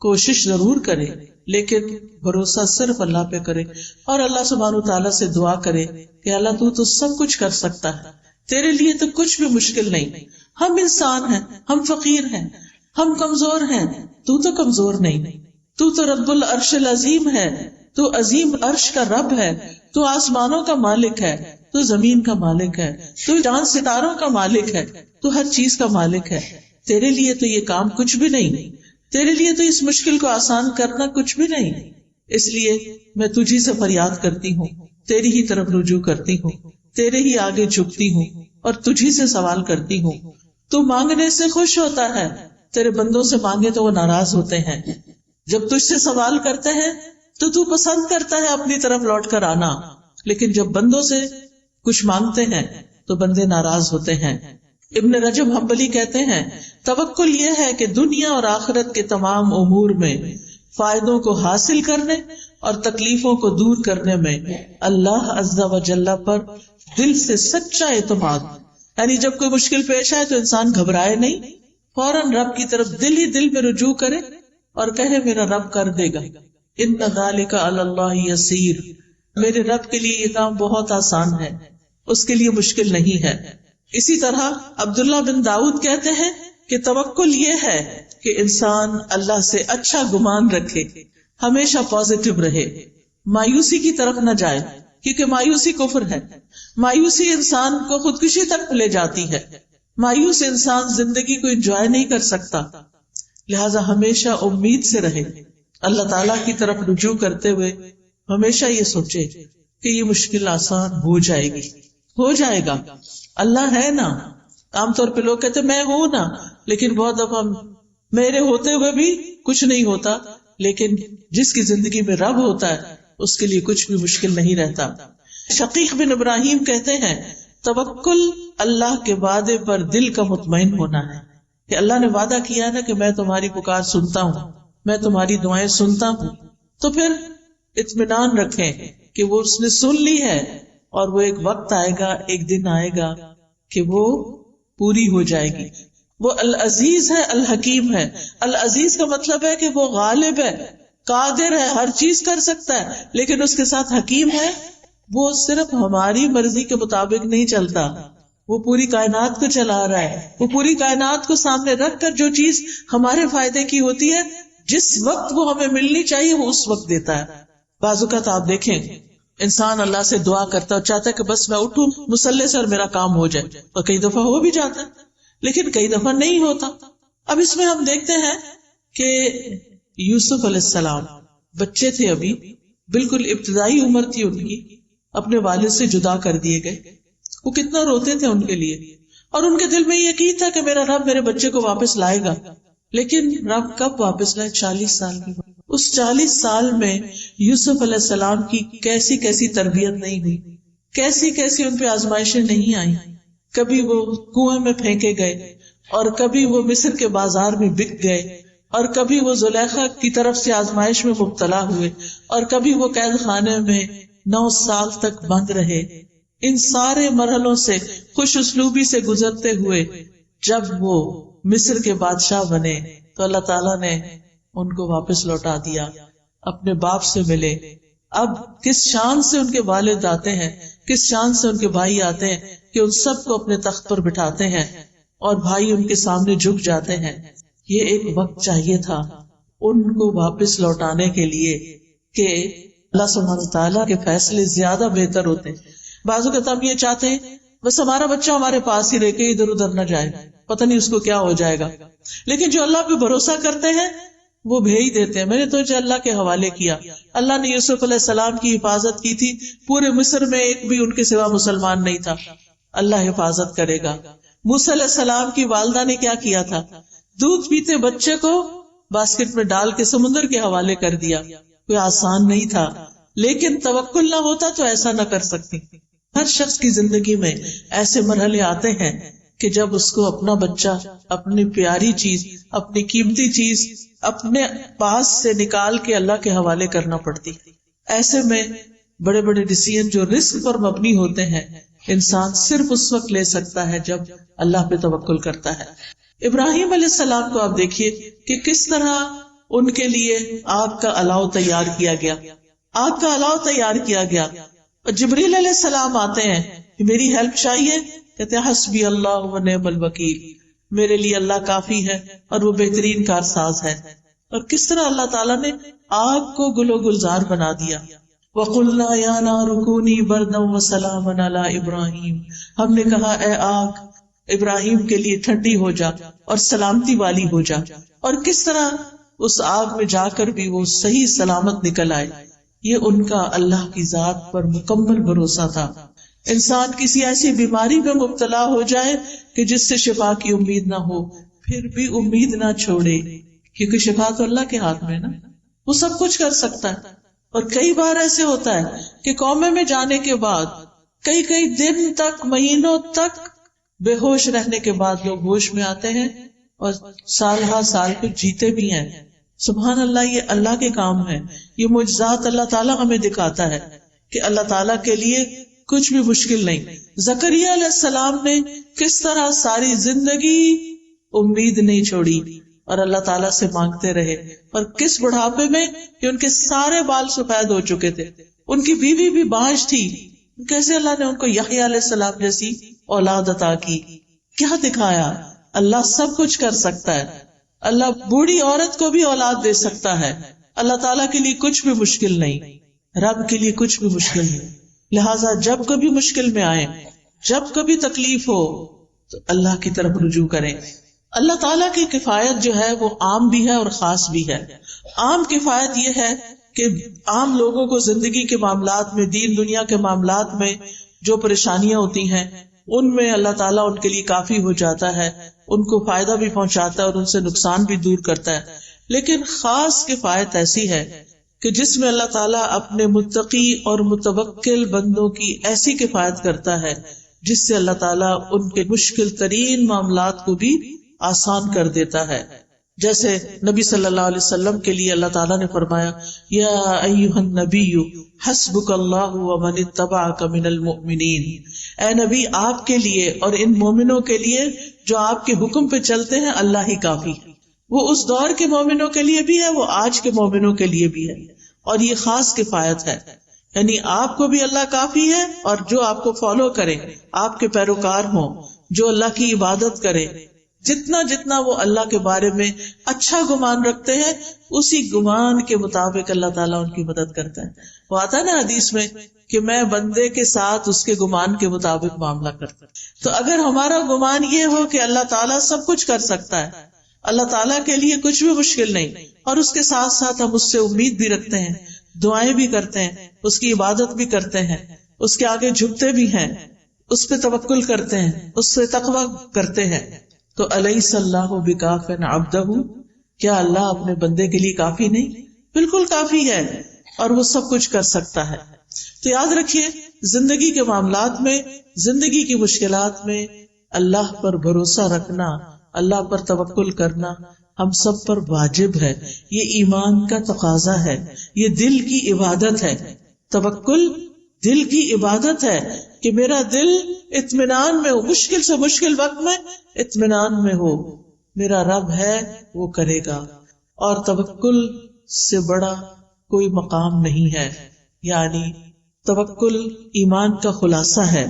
کوشش ضرور کرے، لیکن بھروسہ صرف اللہ پہ کرے، اور اللہ سبحانہ تعالیٰ سے دعا کرے کہ اللہ تو سب کچھ کر سکتا ہے، تیرے لیے تو کچھ بھی مشکل نہیں۔ ہم انسان ہیں، ہم فقیر ہیں، ہم کمزور ہیں، تو کمزور نہیں، تو رب العرش العظیم ہے، تو عظیم عرش کا رب ہے، تو آسمانوں کا مالک ہے، تو زمین کا مالک ہے، تو چاند ستاروں کا مالک ہے، تو ہر چیز کا مالک ہے۔ تیرے لیے تو یہ کام کچھ بھی نہیں، تیرے لیے تو اس مشکل کو آسان کرنا کچھ بھی نہیں، اس لیے میں تجھی سے فریاد کرتی ہوں، تیری ہی طرف رجوع کرتی ہوں، تیرے ہی آگے جھکتی ہوں اور تجھی سے سوال کرتی ہوں۔ تو مانگنے سے خوش ہوتا ہے، تیرے بندوں سے مانگے تو وہ ناراض ہوتے ہیں۔ جب تجھ سے سوال کرتے ہیں تو پسند کرتا ہے اپنی طرف لوٹ کر آنا، لیکن جب بندوں سے کچھ مانگتے ہیں تو بندے ناراض ہوتے ہیں۔ ابن رجب حنبلی کہتے ہیں، توکل یہ ہے کہ دنیا اور آخرت کے تمام امور میں فائدوں کو حاصل کرنے اور تکلیفوں کو دور کرنے میں اللہ عز و جل پر دل سے سچا اعتماد، یعنی جب کوئی مشکل پیش آئے تو انسان گھبرائے نہیں، فوراً رب کی طرف دل ہی دل میں رجوع کرے اور کہے میرا رب کر دے گا، ان ذالک علی اللہ یسیر، میرے رب کے لیے یہ کام بہت آسان ہے، اس کے لیے مشکل نہیں ہے۔ اسی طرح عبداللہ بن داؤد کہتے ہیں کہ توکل یہ ہے کہ انسان اللہ سے اچھا گمان رکھے، ہمیشہ پازیٹو رہے، مایوسی کی طرف نہ جائے، کیونکہ مایوسی کفر ہے، مایوسی انسان کو خودکشی تک لے جاتی ہے، مایوس انسان زندگی کو انجوائے نہیں کر سکتا۔ لہذا ہمیشہ امید سے رہے، اللہ تعالیٰ کی طرف رجوع کرتے ہوئے ہمیشہ یہ سوچے کہ یہ مشکل آسان ہو جائے گی، ہو جائے گا، اللہ ہے نا۔ عام طور پہ لوگ کہتے میں ہوں نا، لیکن بہت دفعہ میرے ہوتے ہوئے بھی کچھ نہیں ہوتا، لیکن جس کی زندگی میں رب ہوتا ہے اس کے لیے کچھ بھی مشکل نہیں رہتا۔ شقیق بن ابراہیم کہتے ہیں، توکل اللہ کے وعدے پر دل کا مطمئن ہونا ہے، کہ اللہ نے وعدہ کیا نا کہ میں تمہاری پکار سنتا ہوں، میں تمہاری دعائیں سنتا ہوں، تو پھر اطمینان رکھیں کہ وہ اس نے سن لی ہے، اور وہ ایک وقت آئے گا، ایک دن آئے گا کہ وہ پوری ہو جائے گی۔ وہ العزیز ہے، الحکیم ہے۔ العزیز کا مطلب ہے کہ وہ غالب ہے، قادر ہے، ہر چیز کر سکتا ہے، لیکن اس کے ساتھ حکیم ہے، وہ صرف ہماری مرضی کے مطابق نہیں چلتا، وہ پوری کائنات کو چلا رہا ہے، وہ پوری کائنات کو سامنے رکھ کر جو چیز ہمارے فائدے کی ہوتی ہے، جس وقت وہ ہمیں ملنی چاہیے وہ اس وقت دیتا ہے۔ بعض اوقات آپ دیکھیں انسان اللہ سے دعا کرتا ہے اور چاہتا ہے کہ بس میں اٹھوں مصلی سے اور میرا کام ہو جائے، اور کئی دفعہ ہو بھی جاتا ہے لیکن کئی دفعہ نہیں ہوتا۔ اب اس میں ہم دیکھتے ہیں کہ یوسف علیہ السلام بچے تھے، ابھی بالکل ابتدائی عمر تھی ان کی، اپنے والد سے جدا کر دیے گئے۔ وہ کتنا روتے تھے ان کے لیے، اور ان کے دل میں یہ یقین تھا کہ میرا رب میرے بچے کو واپس لائے گا، لیکن رب کب واپس لائے؟ 40 سال کے بعد۔ اس 40 سال میں یوسف علیہ السلام کی کیسی کیسی تربیت نہیں ہوئی، کیسی کیسی ان پہ آزمائشیں نہیں آئیں۔ کبھی وہ کنویں میں پھینکے گئے، اور کبھی وہ مصر کے بازار میں بک گئے، اور کبھی وہ زلیخا کی طرف سے آزمائش میں مبتلا ہوئے، اور کبھی وہ قید خانے میں 9 سال تک بند رہے۔ ان سارے مرحلوں سے خوش اسلوبی سے گزرتے ہوئے جب وہ مصر کے بادشاہ بنے تو اللہ تعالیٰ نے ان کو واپس لوٹا دیا، اپنے باپ سے ملے۔ اب کس شان سے ان کے والد آتے ہیں، کس شان سے ان کے بھائی آتے ہیں کہ ان سب کو اپنے تخت پر بٹھاتے ہیں اور بھائی ان کے سامنے جھک جاتے ہیں۔ یہ ایک وقت چاہیے تھا ان کو واپس لوٹانے کے لیے کہ اللہ سبحانہ وتعالیٰ کے فیصلے زیادہ بہتر ہوتے ہیں۔ بعض اوقات ہم یہ چاہتے ہیں بس ہمارا بچہ ہمارے پاس ہی رہ کے ادھر ادھر نہ جائے، پتہ نہیں اس کو کیا ہو جائے گا، لیکن جو اللہ پہ بھروسہ کرتے ہیں وہ بھیج دیتے ہیں۔ میں نے تو اللہ کے حوالے کیا، اللہ نے یوسف علیہ السلام کی حفاظت کی تھی، پورے مصر میں ایک بھی ان کے سوا مسلمان نہیں تھا، اللہ حفاظت کرے گا۔ موسیٰ علیہ السلام کی والدہ نے کیا کیا تھا؟ دودھ پیتے بچے کو باسکٹ میں ڈال کے سمندر کے حوالے کر دیا۔ کوئی آسان نہیں تھا، لیکن توکل نہ ہوتا تو ایسا نہ کر سکتی۔ ہر شخص کی زندگی میں ایسے مرحلے آتے ہیں کہ جب اس کو اپنا بچہ، اپنی پیاری چیز، اپنی قیمتی چیز اپنے پاس سے نکال کے اللہ کے حوالے کرنا پڑتی۔ ایسے میں بڑے بڑے ڈیسیژن جو رسک پر مبنی ہوتے ہیں انسان صرف اس وقت لے سکتا ہے جب اللہ پہ توکل کرتا ہے۔ ابراہیم علیہ السلام کو آپ دیکھیے کہ کس طرح ان کے لیے آگ کا الاؤ تیار کیا گیا، آگ کا الاؤ تیار کیا گیا، اور جبریل علیہ السلام آتے ہیں کہ میری ہیلپ چاہیے، کہتے ہیں حسبی اللہ و نعم الوکیل، میرے لیے اللہ کافی ہے اور وہ بہترین کارساز ہے۔ اور کس طرح اللہ تعالیٰ نے آگ کو گل و گلزار بنا دیا۔ وَقُلْنَا يَا نَارُ كُونِي بَرْدًا وَسَلَامًا عَلَىٰ إِبْرَاهِيمَ، ہم نے کہا اے آگ ابراہیم کے لیے ٹھنڈی ہو جا اور سلامتی والی ہو جا۔ اور کس طرح اس آگ میں جا کر بھی وہ صحیح سلامت نکل آئے۔ یہ ان کا اللہ کی ذات پر مکمل بھروسہ تھا۔ انسان کسی ایسی بیماری میں مبتلا ہو جائے کہ جس سے شفا کی امید نہ ہو، پھر بھی امید نہ چھوڑے، کیونکہ شفا تو اللہ کے ہاتھ میں نا، وہ سب کچھ کر سکتا ہے۔ اور کئی بار ایسے ہوتا ہے کہ کومے میں جانے کے بعد کئی دن تک، مہینوں تک بے ہوش رہنے کے بعد لوگ ہوش میں آتے ہیں اور سال ہر سال کو جیتے بھی ہیں۔ سبحان اللہ، یہ اللہ کے کام ہے، یہ معجزات اللہ تعالیٰ ہمیں دکھاتا ہے کہ اللہ تعالیٰ کے لیے کچھ بھی مشکل نہیں۔ زکریا علیہ السلام نے کس طرح ساری زندگی امید نہیں چھوڑی اور اللہ تعالیٰ سے مانگتے رہے، اور کس بڑھاپے میں کہ ان کے سارے بال سفید ہو چکے تھے، ان کی بیوی بھی بانجھ تھی، کیسے اللہ نے ان کو یحییٰ علیہ السلام جیسی اولاد عطا کی۔ کیا دکھایا؟ اللہ سب کچھ کر سکتا ہے، اللہ بوڑھی عورت کو بھی اولاد دے سکتا ہے، اللہ تعالیٰ کے لیے کچھ بھی مشکل نہیں، رب کے لیے کچھ بھی مشکل نہیں۔ لہٰذا جب کبھی مشکل میں آئے، جب کبھی تکلیف ہو تو اللہ کی طرف رجوع کریں۔ اللہ تعالیٰ کی کفایت جو ہے وہ عام بھی ہے اور خاص بھی ہے۔ عام کفایت یہ ہے کہ عام لوگوں کو زندگی کے معاملات میں، دین دنیا کے معاملات میں جو پریشانیاں ہوتی ہیں ان میں اللہ تعالیٰ ان کے لیے کافی ہو جاتا ہے، ان کو فائدہ بھی پہنچاتا ہے اور ان سے نقصان بھی دور کرتا ہے۔ لیکن خاص کفایت ایسی ہے کہ جس میں اللہ تعالیٰ اپنے متقی اور متوکل بندوں کی ایسی کفایت کرتا ہے جس سے اللہ تعالیٰ ان کے مشکل ترین معاملات کو بھی آسان کر دیتا ہے۔ جیسے نبی صلی اللہ علیہ وسلم کے لیے اللہ تعالیٰ نے فرمایا یا ایھا النبی حسبک اللہ ومن اتبعک من المؤمنین، اے نبی آپ کے لیے اور ان مومنوں کے لیے جو آپ کے حکم پہ چلتے ہیں اللہ ہی کافی ہے۔ وہ اس دور کے مومنوں کے لیے بھی ہے، وہ آج کے مومنوں کے لیے بھی ہے، اور یہ خاص کفایت ہے، یعنی آپ کو بھی اللہ کافی ہے، اور جو آپ کو فالو کرے، آپ کے پیروکار ہوں، جو اللہ کی عبادت کرے، جتنا جتنا وہ اللہ کے بارے میں اچھا گمان رکھتے ہیں اسی گمان کے مطابق اللہ تعالیٰ ان کی مدد کرتا ہے. وہ آتا ہے نا حدیث میں کہ میں بندے کے ساتھ اس کے گمان کے مطابق معاملہ کرتا ہوں. تو اگر ہمارا گمان یہ ہو کہ اللہ تعالیٰ سب کچھ کر سکتا ہے، اللہ تعالیٰ کے لیے کچھ بھی مشکل نہیں، اور اس کے ساتھ ساتھ ہم اس سے امید بھی رکھتے ہیں، دعائیں بھی کرتے ہیں، اس کی عبادت بھی کرتے ہیں، اس کے آگے جھکتے بھی ہیں، اس پہ توکل کرتے ہیں، اس سے تقوی کرتے ہیں، تو الیس اللہ بکاف عبدہ، کیا اللہ اپنے بندے کے لیے کافی نہیں؟ بالکل کافی ہے، اور وہ سب کچھ کر سکتا ہے. تو یاد رکھیے زندگی کے معاملات میں، زندگی کی مشکلات میں اللہ پر بھروسہ رکھنا، اللہ پر توکل کرنا ہم سب پر واجب ہے. یہ ایمان کا تقاضا ہے، یہ دل کی عبادت ہے. توکل دل کی عبادت ہے کہ میرا دل اطمینان میں ہو، مشکل سے مشکل وقت میں اطمینان میں ہو، میرا رب ہے وہ کرے گا. اور توکل سے بڑا کوئی مقام نہیں ہے. یعنی توکل ایمان کا خلاصہ ہے.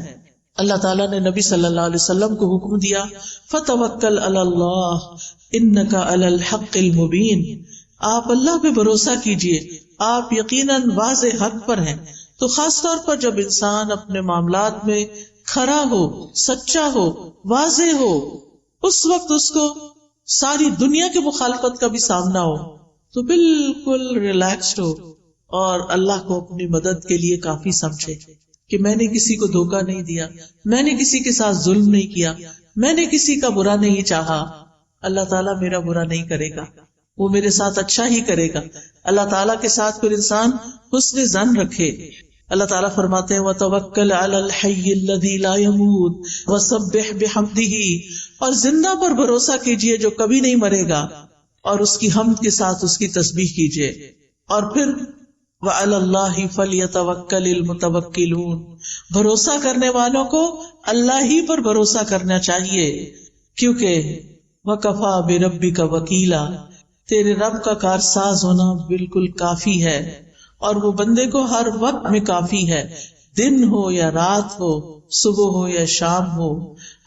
اللہ تعالیٰ نے نبی صلی اللہ علیہ وسلم کو حکم دیا فَتَوَكَّلْ عَلَى اللَّهِ إِنَّكَ عَلَى الْحَقِّ الْمُبِينِ، آپ اللہ پہ بھروسہ کیجئے، آپ یقیناً واضح حق پر ہیں. تو خاص طور پر جب انسان اپنے معاملات میں کھرا ہو، سچا ہو، واضح ہو، اس وقت اس کو ساری دنیا کی مخالفت کا بھی سامنا ہو تو بالکل ریلیکسڈ ہو اور اللہ کو اپنی مدد کے لیے کافی سمجھے کہ میں نے کسی کو دھوکہ نہیں دیا، میں نے کسی کے ساتھ ظلم نہیں کیا، میں نے کسی کا برا نہیں چاہا. اللہ تعالیٰ میرا برا نہیں کرے گا، وہ میرے ساتھ اچھا ہی کرے گا. اللہ تعالیٰ کے ساتھ پھر انسان حسن ظن رکھے. اللہ تعالیٰ فرماتے ہیں وَتَوَكَّلْ عَلَى الْحَيِّ الَّذِي لَا يَمُوتُ وَسَبِّحْ بِحَمْدِهِ، اور زندہ پر بھروسہ کیجئے جو کبھی نہیں مرے گا، اور اس کی حمد کے ساتھ اس کی تسبیح کیجئے. اور پھر وَعَلَى اللَّهِ فَلْيَتَوَكَّلِ الْمُتَوَكِّلُونَ، بھروسہ کرنے والوں کو اللہ ہی پر بھروسہ کرنا چاہیے، کیونکہ وَكَفَى بِرَبِّكَ وَكِيلًا، تیرے رب کا کارساز ہونا بالکل کافی ہے، اور وہ بندے کو ہر وقت میں کافی ہے، دن ہو یا رات ہو، صبح ہو یا شام ہو،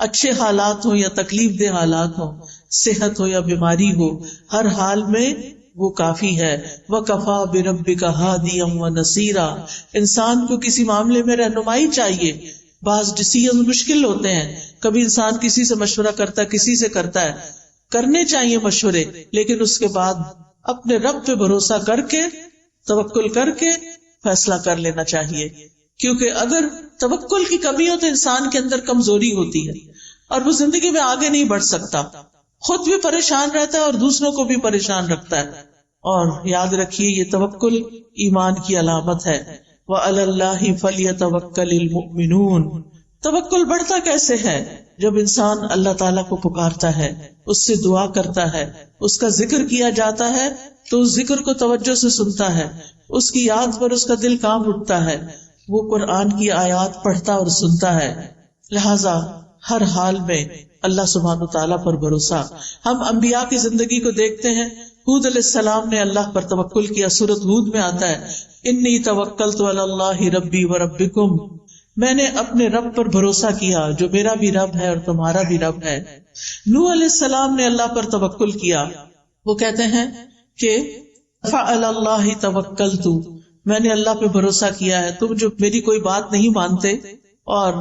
اچھے حالات ہو یا تکلیف دہ حالات ہو، صحت ہو یا بیماری ہو، ہر حال میں وہ کافی ہے. وَكَفَى بِرَبِّكَ هَادِيًا وَنَصِيرًا، انسان کو کسی معاملے میں رہنمائی چاہیے. بعض ڈیسیژن مشکل ہوتے ہیں، کبھی انسان کسی سے مشورہ کرتا ہے، کسی سے کرتا ہے، کرنے چاہیے مشورے، لیکن اس کے بعد اپنے رب پہ بھروسہ کر کے، توکل کر کے فیصلہ کر لینا چاہیے. کیونکہ اگر توکل کی کمی ہو تو انسان کے اندر کمزوری ہوتی ہے اور وہ زندگی میں آگے نہیں بڑھ سکتا، خود بھی پریشان رہتا ہے اور دوسروں کو بھی پریشان رکھتا ہے. اور یاد رکھیے یہ توکل ایمان کی علامت ہے. وَعَلَى اللَّهِ فَلْيَتَوَكَّلِ الْمُؤْمِنُونَ، توکل بڑھتا کیسے ہے؟ جب انسان اللہ تعالیٰ کو پکارتا ہے، اس سے دعا کرتا ہے، اس کا ذکر کیا جاتا ہے تو اس ذکر کو توجہ سے سنتا ہے، اس کی یاد پر اس کا دل کانپ اٹھتا ہے، وہ قرآن کی آیات پڑھتا اور سنتا ہے. لہذا ہر حال میں اللہ سبحانہ تعالیٰ پر بھروسہ. ہم انبیاء کی زندگی کو دیکھتے ہیں. ہود علیہ السلام نے اللہ پر توکل کیا. سورۃ ہود میں آتا ہے انی توکلت علی اللہ ربی و ربکم، میں نے اپنے رب پر بھروسہ کیا جو میرا بھی رب ہے اور تمہارا بھی رب ہے. نوح علیہ السلام نے اللہ پر توکل کیا. وہ کہتے ہیں کہ فعلی اللہ توکلت، میں نے اللہ پہ بھروسہ کیا ہے. تم جو میری کوئی بات نہیں مانتے اور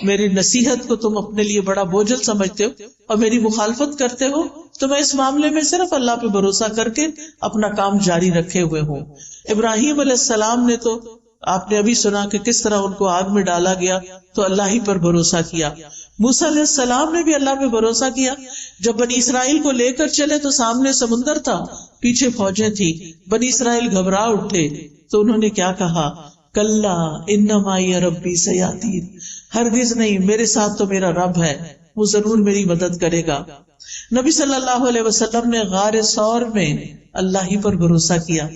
میری نصیحت کو تم اپنے لیے بڑا بوجھل سمجھتے ہو اور میری مخالفت کرتے ہو، تو میں اس معاملے میں صرف اللہ پہ بھروسہ کر کے اپنا کام جاری رکھے ہوئے ہوں. ابراہیم علیہ السلام نے تو آپ نے ابھی سنا کہ کس طرح ان کو آگ میں ڈالا گیا تو اللہ ہی پر بھروسہ کیا. موسیٰ علیہ السلام نے بھی اللہ پہ بھروسہ کیا. جب بنی اسرائیل کو لے کر چلے تو سامنے سمندر تھا، پیچھے فوجیں تھی، بنی اسرائیل گھبرا اٹھے تو انہوں نے کیا کہا؟ کلا ان معی ربی سیہدین، ہرگز نہیں، میرے ساتھ تو میرا رب ہے، وہ ضرور میری مدد کرے گا. نبی صلی اللہ علیہ وسلم نے غار ثور میں اللہ ہی پر بھروسہ کیا.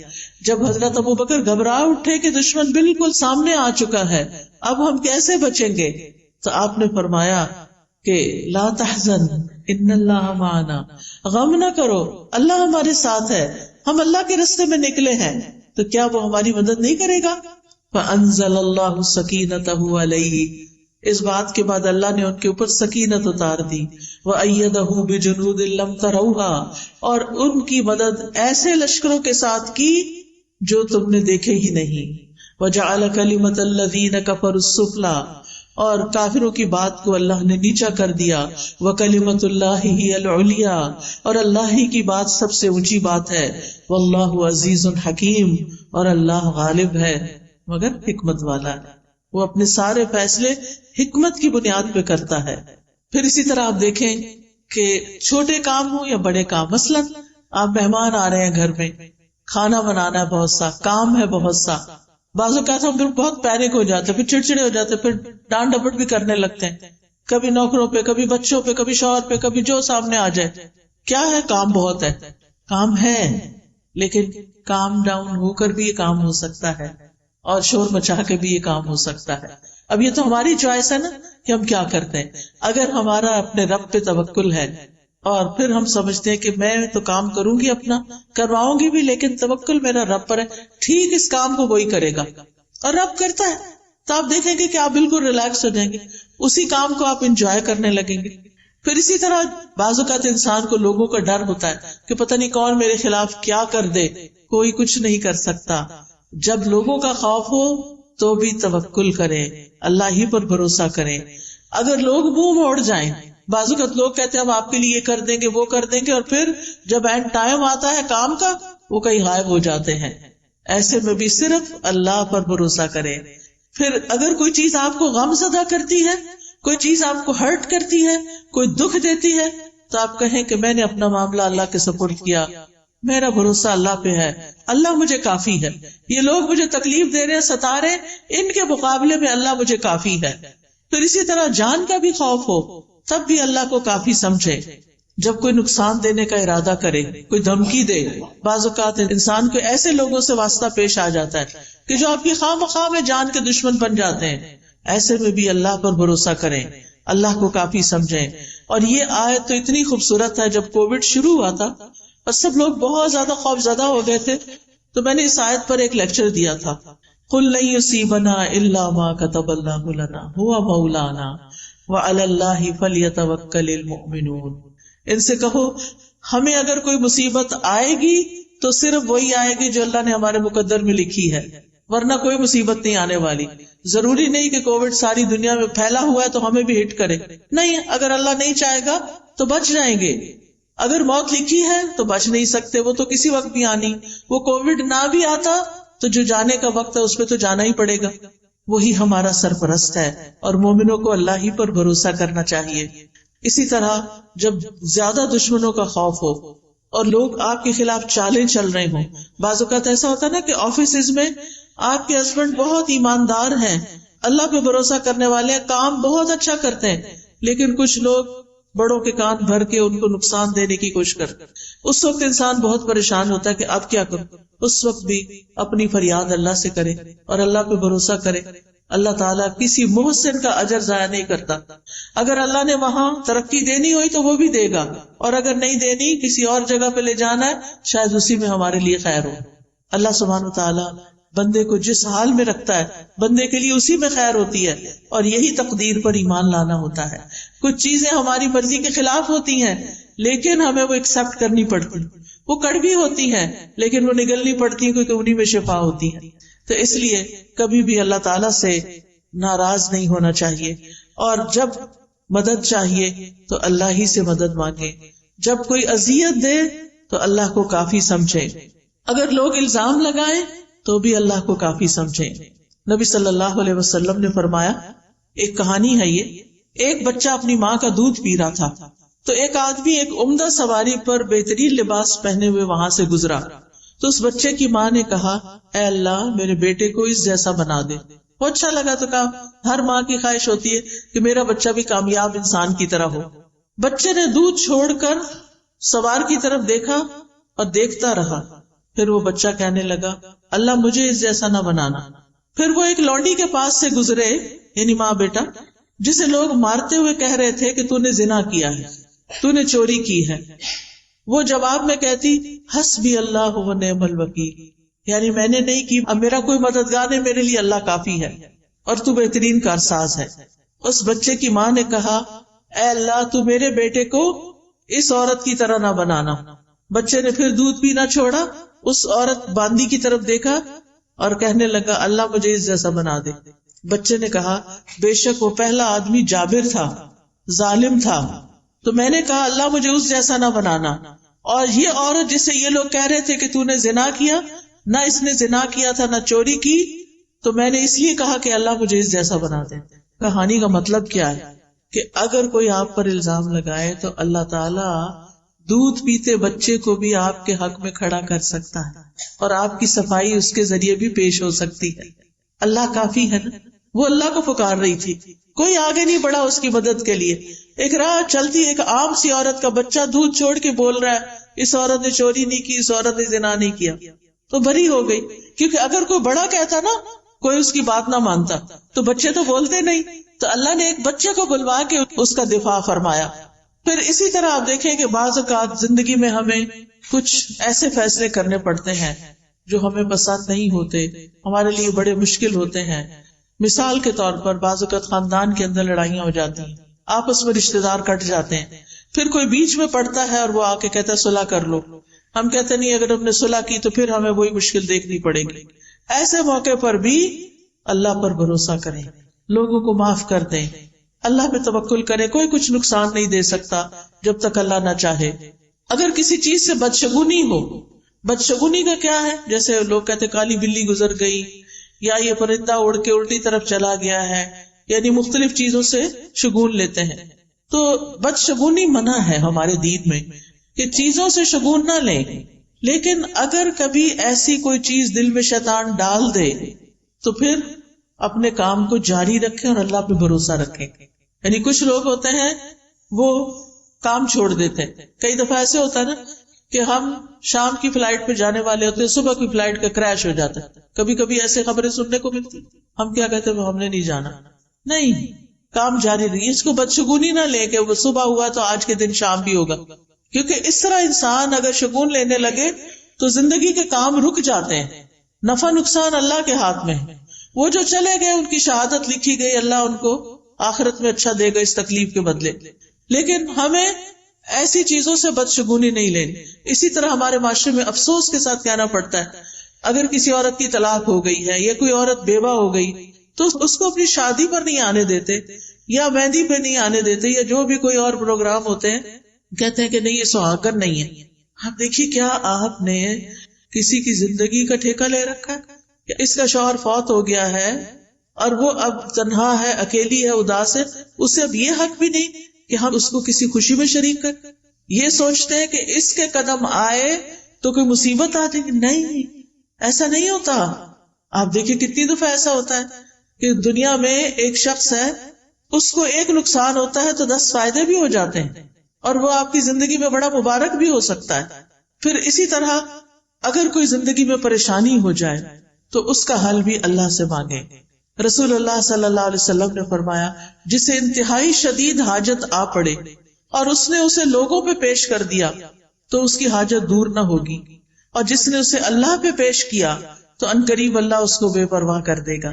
جب حضرت ابوبکر گھبرا اٹھے کہ دشمن بالکل سامنے آ چکا ہے، اب ہم کیسے بچیں گے، تو آپ نے فرمایا کہ لا تحزن ان اللہ معنا، غم نہ کرو، اللہ ہمارے ساتھ ہے، ہم اللہ کے راستے میں نکلے ہیں، تو کیا وہ ہماری مدد نہیں کرے گا؟ فانزل اللہ سکینتہ علیہ، اس بات کے بعد اللہ نے ان کے اوپر سکینت اتار دی. وَأَيَّدَهُ بِجُنُودٍ لَّمْ تَرَوْهَا، اور ان کی مدد ایسے لشکروں کے ساتھ کی جو تم نے دیکھے ہی نہیں. وَجَعَلَ كَلِمَةَ الَّذِينَ كَفَرُوا السُّفْلَىٰ، اور کافروں کی بات کو اللہ نے نیچا کر دیا. وَكَلِمَةُ اللَّهِ هِيَ الْعُلْيَا، اور اللہ ہی کی بات سب سے اونچی بات ہے. وَاللَّهُ عَزِيزٌ حَكِيمٌ، اور اللہ غالب ہے مگر حکمت والا ہے، وہ اپنے سارے فیصلے حکمت کی بنیاد پہ کرتا ہے. پھر اسی طرح آپ دیکھیں کہ چھوٹے کام ہوں یا بڑے کام، مثلا آپ مہمان آ رہے ہیں گھر میں، کھانا بنانا ہے، بہت سا کام ہے، بہت سا. بعض اوقات ہم بہت پینک ہو جاتے ہیں، پھر چڑچڑے ہو جاتے ہیں، پھر ڈانٹ ڈپٹ بھی کرنے لگتے ہیں، کبھی نوکروں پہ، کبھی بچوں پہ، کبھی شوہر پہ، کبھی جو سامنے آ جائے. کیا ہے؟ کام بہت ہے. کام ہے لیکن کام ڈاؤن ہو کر بھی یہ کام ہو سکتا ہے، اور شور مچا کے بھی یہ کام ہو سکتا ہے. اب یہ تو ہماری چوائس ہے نا کہ ہم کیا کرتے ہیں. اگر ہمارا اپنے رب پہ توکل ہے اور پھر ہم سمجھتے ہیں کہ میں تو کام کروں گی، اپنا کرواؤں گی بھی، لیکن توکل میرا رب پر ہے، ٹھیک اس کام کو وہی کرے گا اور رب کرتا ہے، تو آپ دیکھیں گے کہ آپ بالکل ریلیکس ہو جائیں گے، اسی کام کو آپ انجوائے کرنے لگیں گے. پھر اسی طرح بعض اوقات انسان کو لوگوں کا ڈر ہوتا ہے کہ پتہ نہیں کون میرے خلاف کیا کر دے، کوئی کچھ نہیں کر سکتا. جب لوگوں کا خوف ہو تو بھی توکل کریں، اللہ ہی پر بھروسہ کریں. اگر لوگ منہ موڑ جائیں، بعض اوقات لوگ کہتے ہیں ہم آپ کے لیے یہ کر دیں گے، وہ کر دیں گے، اور پھر جب اینڈ ٹائم آتا ہے کام کا وہ کہیں غائب ہو جاتے ہیں. ایسے میں بھی صرف اللہ پر بھروسہ کریں. پھر اگر کوئی چیز آپ کو غم زدہ کرتی ہے، کوئی چیز آپ کو ہرٹ کرتی ہے، کوئی دکھ دیتی ہے، تو آپ کہیں کہ میں نے اپنا معاملہ اللہ کے سپرد کیا، میرا بھروسہ اللہ پہ ہے، اللہ مجھے کافی ہے. یہ لوگ مجھے تکلیف دے رہے ہیں، ستا رہے ہیں، ان کے مقابلے میں اللہ مجھے کافی ہے. پھر اسی طرح جان کا بھی خوف ہو تب بھی اللہ کو کافی سمجھے. جب کوئی نقصان دینے کا ارادہ کرے، کوئی دھمکی دے، بعض اوقات انسان کو ایسے لوگوں سے واسطہ پیش آ جاتا ہے کہ جو آپ کی خواہ مخواہ میں جان کے دشمن بن جاتے ہیں. ایسے میں بھی اللہ پر بھروسہ کریں، اللہ کو کافی سمجھیں. اور یہ آیت تو اتنی خوبصورت ہے. جب کووڈ شروع ہوا تھا اور سب لوگ بہت زیادہ خوف زدہ ہو گئے تھے، تو میں نے اس آیت پر ایک لیکچر دیا تھا، قُلْ لَن يُصِيبَنَا إِلَّا مَا كَتَبَ اللَّهُ لَنَا هُوَ مَوْلَانَا وَعَلَى اللَّهِ فَلْيَتَوَكَّلِ الْمُؤْمِنُونَ. ان سے کہو ہمیں اگر کوئی مصیبت آئے گی تو صرف وہی آئے گی جو اللہ نے ہمارے مقدر میں لکھی ہے، ورنہ کوئی مصیبت نہیں آنے والی. ضروری نہیں کہ کووڈ ساری دنیا میں پھیلا ہوا ہے تو ہمیں بھی ہٹ کرے، نہیں، اگر اللہ نہیں چاہے گا تو بچ جائیں گے. اگر موت لکھی ہے تو بچ نہیں سکتے، وہ تو کسی وقت بھی آنی. وہ کووڈ نہ بھی آتا تو جو جانے کا وقت ہے اس پہ تو جانا ہی پڑے گا. وہی ہمارا سرپرست ہے، اور مومنوں کو اللہ ہی پر بھروسہ کرنا چاہیے. اسی طرح جب زیادہ دشمنوں کا خوف ہو اور لوگ آپ کے خلاف چالیں چل رہے ہوں، بعض اوقات ایسا ہوتا ہے نا کہ آفیسز میں آپ کے ہسبینڈ بہت ایماندار ہیں، اللہ پہ بھروسہ کرنے والے ہیں، کام بہت اچھا کرتے ہیں، لیکن کچھ لوگ بڑوں کے کان بھر کے ان کو نقصان دینے کی کوشش کرتے. اس وقت انسان بہت پریشان ہوتا ہے کہ اب کیا کروں. اس وقت بھی اپنی فریاد اللہ سے کرے اور اللہ پہ بھروسہ کرے. اللہ تعالیٰ کسی محسن کا اجر ضائع نہیں کرتا. اگر اللہ نے وہاں ترقی دینی ہوئی تو وہ بھی دے گا، اور اگر نہیں دینی، کسی اور جگہ پہ لے جانا ہے، شاید اسی میں ہمارے لیے خیر ہو. اللہ سبحانہ وتعالیٰ بندے کو جس حال میں رکھتا ہے بندے کے لیے اسی میں خیر ہوتی ہے، اور یہی تقدیر پر ایمان لانا ہوتا ہے. کچھ چیزیں ہماری مرضی کے خلاف ہوتی ہیں لیکن ہمیں وہ ایکسپٹ کرنی پڑتی، وہ کڑوی ہوتی ہیں لیکن وہ نگلنی پڑتی ہیں کیونکہ انہی میں شفا ہوتی ہے. تو اس لیے کبھی بھی اللہ تعالیٰ سے ناراض نہیں ہونا چاہیے، اور جب مدد چاہیے تو اللہ ہی سے مدد مانگے. جب کوئی اذیت دے تو اللہ کو کافی سمجھے. اگر لوگ الزام لگائیں تو بھی اللہ کو کافی سمجھیں. نبی صلی اللہ علیہ وسلم نے فرمایا، ایک کہانی ہے یہ، ایک بچہ اپنی ماں کا دودھ پی رہا تھا تو ایک آدمی ایک عمدہ سواری پر بہترین لباس پہنے ہوئے وہاں سے گزرا. تو اس بچے کی ماں نے کہا، اے اللہ میرے بیٹے کو اس جیسا بنا دے. وہ اچھا لگا تو کہا، ہر ماں کی خواہش ہوتی ہے کہ میرا بچہ بھی کامیاب انسان کی طرح ہو. بچے نے دودھ چھوڑ کر سوار کی طرف دیکھا اور دیکھتا رہا. پھر وہ بچہ کہنے لگا، اللہ مجھے اس جیسا نہ بنانا. پھر وہ ایک لونڈی کے پاس سے گزرے، یعنی ماں بیٹا، جسے لوگ مارتے ہوئے کہہ رہے تھے کہ تو نے زنا کیا ہے، تو نے چوری کی ہے. وہ جواب میں کہتی، حسبی اللہ و نعم الوکیل، یعنی میں نے نہیں کی، اب میرا کوئی مددگار نہیں، میرے لیے اللہ کافی ہے اور تو بہترین کارساز ہے. اس بچے کی ماں نے کہا اے اللہ تو میرے بیٹے کو اس عورت کی طرح نہ بنانا. بچے نے پھر دودھ پینا چھوڑا, اس عورت باندی کی طرف دیکھا اور کہنے لگا اللہ مجھے اس جیسا بنا دے. بچے نے کہا بے شک وہ پہلا آدمی جابر تھا, ظالم تھا, تو میں نے کہا اللہ مجھے اس جیسا نہ بنانا. اور یہ عورت جس سے یہ لوگ کہہ رہے تھے کہ تو نے زنا کیا, نہ اس نے زنا کیا تھا نہ چوری کی, تو میں نے اس لیے کہا کہ اللہ مجھے اس جیسا بنا دے. کہانی کا مطلب کیا ہے کہ اگر کوئی آپ پر الزام لگائے تو اللہ تعالیٰ دودھ پیتے بچے کو بھی آپ کے حق میں کھڑا کر سکتا ہے اور آپ کی صفائی اس کے ذریعے بھی پیش ہو سکتی ہے. اللہ کافی ہے نا. وہ اللہ کو پکار رہی تھی, کوئی آگے نہیں بڑھا اس کی مدد کے لیے. ایک راہ چلتی ایک عام سی عورت کا بچہ دودھ چھوڑ کے بول رہا ہے اس عورت نے چوری نہیں کی, اس عورت نے زنا نہیں کیا, تو بری ہو گئی. کیونکہ اگر کوئی بڑا کہتا نا, کوئی اس کی بات نہ مانتا, تو بچے تو بولتے نہیں, تو اللہ نے ایک بچے کو بلوا کے اس کا دفاع فرمایا. پھر اسی طرح آپ دیکھیں کہ بعض اوقات زندگی میں ہمیں کچھ ایسے فیصلے کرنے پڑتے ہیں جو ہمیں پسند نہیں ہوتے, ہمارے لیے بڑے مشکل ہوتے ہیں. مثال کے طور پر بعض اوقات خاندان کے اندر لڑائیاں ہو جاتی ہیں, آپس میں رشتے دار کٹ جاتے ہیں, پھر کوئی بیچ میں پڑتا ہے اور وہ آ کے کہتا ہے صلح کر لو. ہم کہتے نہیں اگر ہم نے صلح کی تو پھر ہمیں وہی مشکل دیکھنی پڑے گی. ایسے موقع پر بھی اللہ پر بھروسہ کریں, لوگوں کو معاف کر دیں, اللہ پہ توکل کریں. کوئی کچھ نقصان نہیں دے سکتا جب تک اللہ نہ چاہے. اگر کسی چیز سے بدشگونی ہو, بدشگونی کا کیا ہے, جیسے لوگ کہتے کالی بلی گزر گئی, یا یہ پرندہ اڑ کے الٹی طرف چلا گیا ہے, یعنی مختلف چیزوں سے شگون لیتے ہیں. تو بدشگونی منع ہے ہمارے دین میں کہ چیزوں سے شگون نہ لیں. لیکن اگر کبھی ایسی کوئی چیز دل میں شیطان ڈال دے تو پھر اپنے کام کو جاری رکھیں اور اللہ پہ بھروسہ رکھیں. یعنی کچھ لوگ ہوتے ہیں وہ کام چھوڑ دیتے ہیں. کئی دفعہ ایسے ہوتا ہے نا کہ ہم شام کی فلائٹ پہ جانے والے ہوتے ہیں, صبح کی فلائٹ کا کریش ہو جاتا ہے. کبھی کبھی ایسے خبریں سننے کو ملتی, ہم کیا کہتے ہیں ہم نے نہیں جانا. نہیں, کام جاری رہی. اس کو بدشگونی نہ لے کہ وہ صبح ہوا تو آج کے دن شام بھی ہوگا, کیونکہ اس طرح انسان اگر شگون لینے لگے تو زندگی کے کام رک جاتے ہیں. نفع نقصان اللہ کے ہاتھ میں ہے. وہ جو چلے گئے ان کی شہادت لکھی گئی, اللہ ان کو آخرت میں اچھا دے گا اس تکلیف کے بدلے. لیکن ہمیں ایسی چیزوں سے بدشگونی نہیں لینی. اسی طرح ہمارے معاشرے میں افسوس کے ساتھ کہنا پڑتا ہے اگر کسی عورت کی طلاق ہو گئی ہے یا کوئی عورت بیوہ ہو گئی تو اس کو اپنی شادی پر نہیں آنے دیتے, یا مہندی پہ نہیں آنے دیتے, یا جو بھی کوئی اور پروگرام ہوتے ہیں کہتے ہیں کہ نہیں یہ سہاگن نہیں ہے. آپ دیکھیے کیا آپ نے کسی کی زندگی کا ٹھیکہ لے رکھا ہے. اس کا شوہر فوت ہو گیا ہے اور وہ اب تنہا ہے, اکیلی ہے, اداس ہے, اسے اب یہ حق بھی نہیں کہ ہم اس کو کسی خوشی میں شریک کر. یہ سوچتے ہیں کہ اس کے قدم آئے تو کوئی مصیبت آ جائے گی. نہیں, ایسا نہیں ہوتا. آپ دیکھیں کتنی دفعہ ایسا ہوتا ہے کہ دنیا میں ایک شخص ہے, اس کو ایک نقصان ہوتا ہے تو 10 فائدے بھی ہو جاتے ہیں, اور وہ آپ کی زندگی میں بڑا مبارک بھی ہو سکتا ہے. پھر اسی طرح اگر کوئی زندگی میں پریشانی ہو جائے تو اس کا حل بھی اللہ سے مانگے. رسول اللہ صلی اللہ علیہ وسلم نے فرمایا جسے انتہائی شدید حاجت آ پڑے اور اس نے اسے لوگوں پہ پیش کر دیا تو اس کی حاجت دور نہ ہوگی, اور جس نے اسے اللہ پہ پیش کیا تو عنقریب اللہ اس کو بے پرواہ کر دے گا.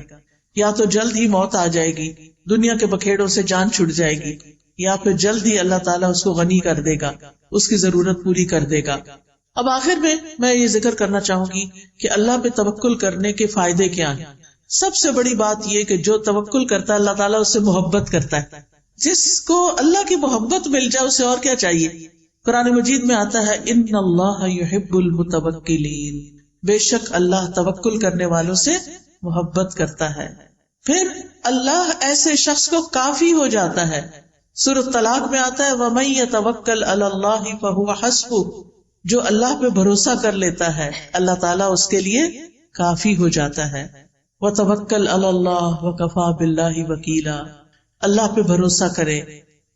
یا تو جلد ہی موت آ جائے گی, دنیا کے بکھیڑوں سے جان چھٹ جائے گی, یا پھر جلد ہی اللہ تعالیٰ اس کو غنی کر دے گا, اس کی ضرورت پوری کر دے گا. اب آخر میں یہ ذکر کرنا چاہوں گی کہ اللہ پہ توکل کرنے کے فائدے کیا ہیں. سب سے بڑی بات یہ کہ جو توکل کرتا ہے اللہ تعالیٰ اس سے محبت کرتا ہے. جس کو اللہ کی محبت مل جائے اسے اور کیا چاہیے. قرآن مجید میں آتا ہے ان اللہ یحب المتوکلین, بے شک اللہ توکل کرنے والوں سے محبت کرتا ہے. پھر اللہ ایسے شخص کو کافی ہو جاتا ہے. سورۃ طلاق میں آتا ہے وَمَن يَتَوَکَّلْ عَلَى اللَّهِ فَهُوَ حَسْبُهُ, جو اللہ پہ بھروسہ کر لیتا ہے اللہ تعالیٰ اس کے لیے کافی ہو جاتا ہے. وَتَوَکَّلْ عَلَى اللَّهِ وَكَفَى بِاللَّهِ وَکِیلًا, اللہ پہ بھروسہ کرے,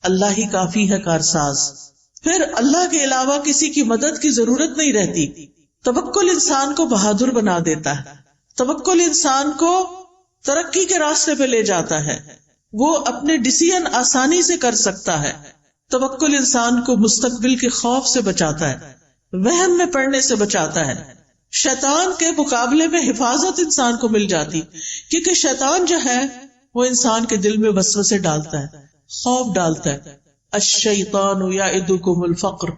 اللہ ہی کافی ہے کارساز. پھر اللہ کے علاوہ کسی کی مدد کی ضرورت نہیں رہتی. توکل انسان کو بہادر بنا دیتا ہے, توکل انسان کو ترقی کے راستے پہ لے جاتا ہے, وہ اپنے ڈیسیژن آسانی سے کر سکتا ہے. توکل انسان کو مستقبل کے خوف سے بچاتا ہے, وہم میں پڑنے سے بچاتا ہے. شیطان کے مقابلے میں حفاظت انسان کو مل جاتی, کیونکہ شیطان جو ہے وہ انسان کے دل میں وسوسے ڈالتا ہے، خوف ڈالتا ہے. الشیطان یعدکم الفقر،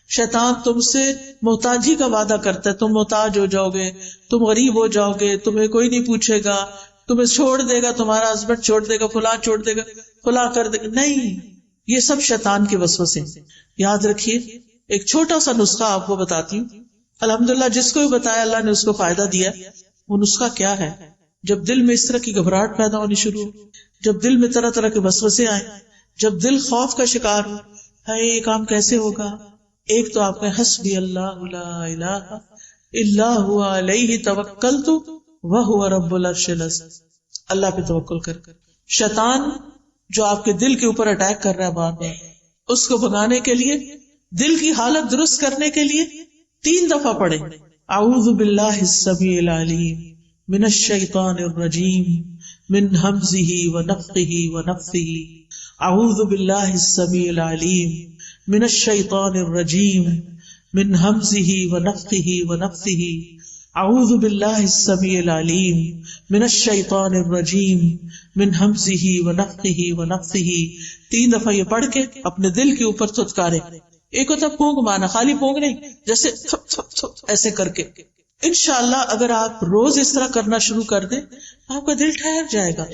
شیطان تم سے محتاجی کا وعدہ کرتا ہے، تم محتاج ہو جاؤ گے، تم غریب ہو جاؤ گے، تمہیں کوئی نہیں پوچھے گا، تمہیں چھوڑ دے گا، تمہارا ہسبینڈ چھوڑ دے گا، فلاں چھوڑ دے گا، فلاں کر دے گا. نہیں، یہ سب شیطان کے وسوسے. یاد رکھیے، ایک چھوٹا سا نسخہ آپ کو بتاتی ہوں. الحمدللہ جس کو بھی بتایا اللہ نے اس کو فائدہ دیا. وہ نسخہ کیا ہے؟ جب دل میں اس طرح کی گھبراہٹ پیدا ہونی شروع ہو، جب دل میں طرح طرح کے وسوسے آئیں، جب دل خوف کا شکار ہو، ہے یہ کام کیسے ہوگا، ایک تو آپ کہیں حسبی اللہ لا الہ الا هو علیہ توکلت وہو رب العرش العظیم. اللہ پہ توکل کر. شیطان جو آپ کے دل کے اوپر اٹیک کر رہا ہے بار بار، اس کو بھگانے کے لیے، دل کی حالت درست کرنے کے لیے 3 دفعہ پڑھیں اعوذ باللہ السمیع العلیم من الشیطان الرجیم من ہمزہ ونفخہ ونفثہ. اعوذ باللہ السمیع العلیم من الشیطان الرجیم من ہمزہ ونفخہ ونفثہ. اعوذ باللہ السمیع العلیم من الشیطان الرجیم من ہمزہ ونفخہ ونفثہ. 3 دفعہ یہ پڑھ کے اپنے دل کے اوپر تھتکارے. ایک ہوتا پونک مانا، خالی پونک نہیں، جیسے تھپ تھپ تھپ ایسے کر کے. انشاءاللہ اگر آپ روز اس طرح کرنا شروع کر دیں، آپ کا دل ٹھہر جائے گا،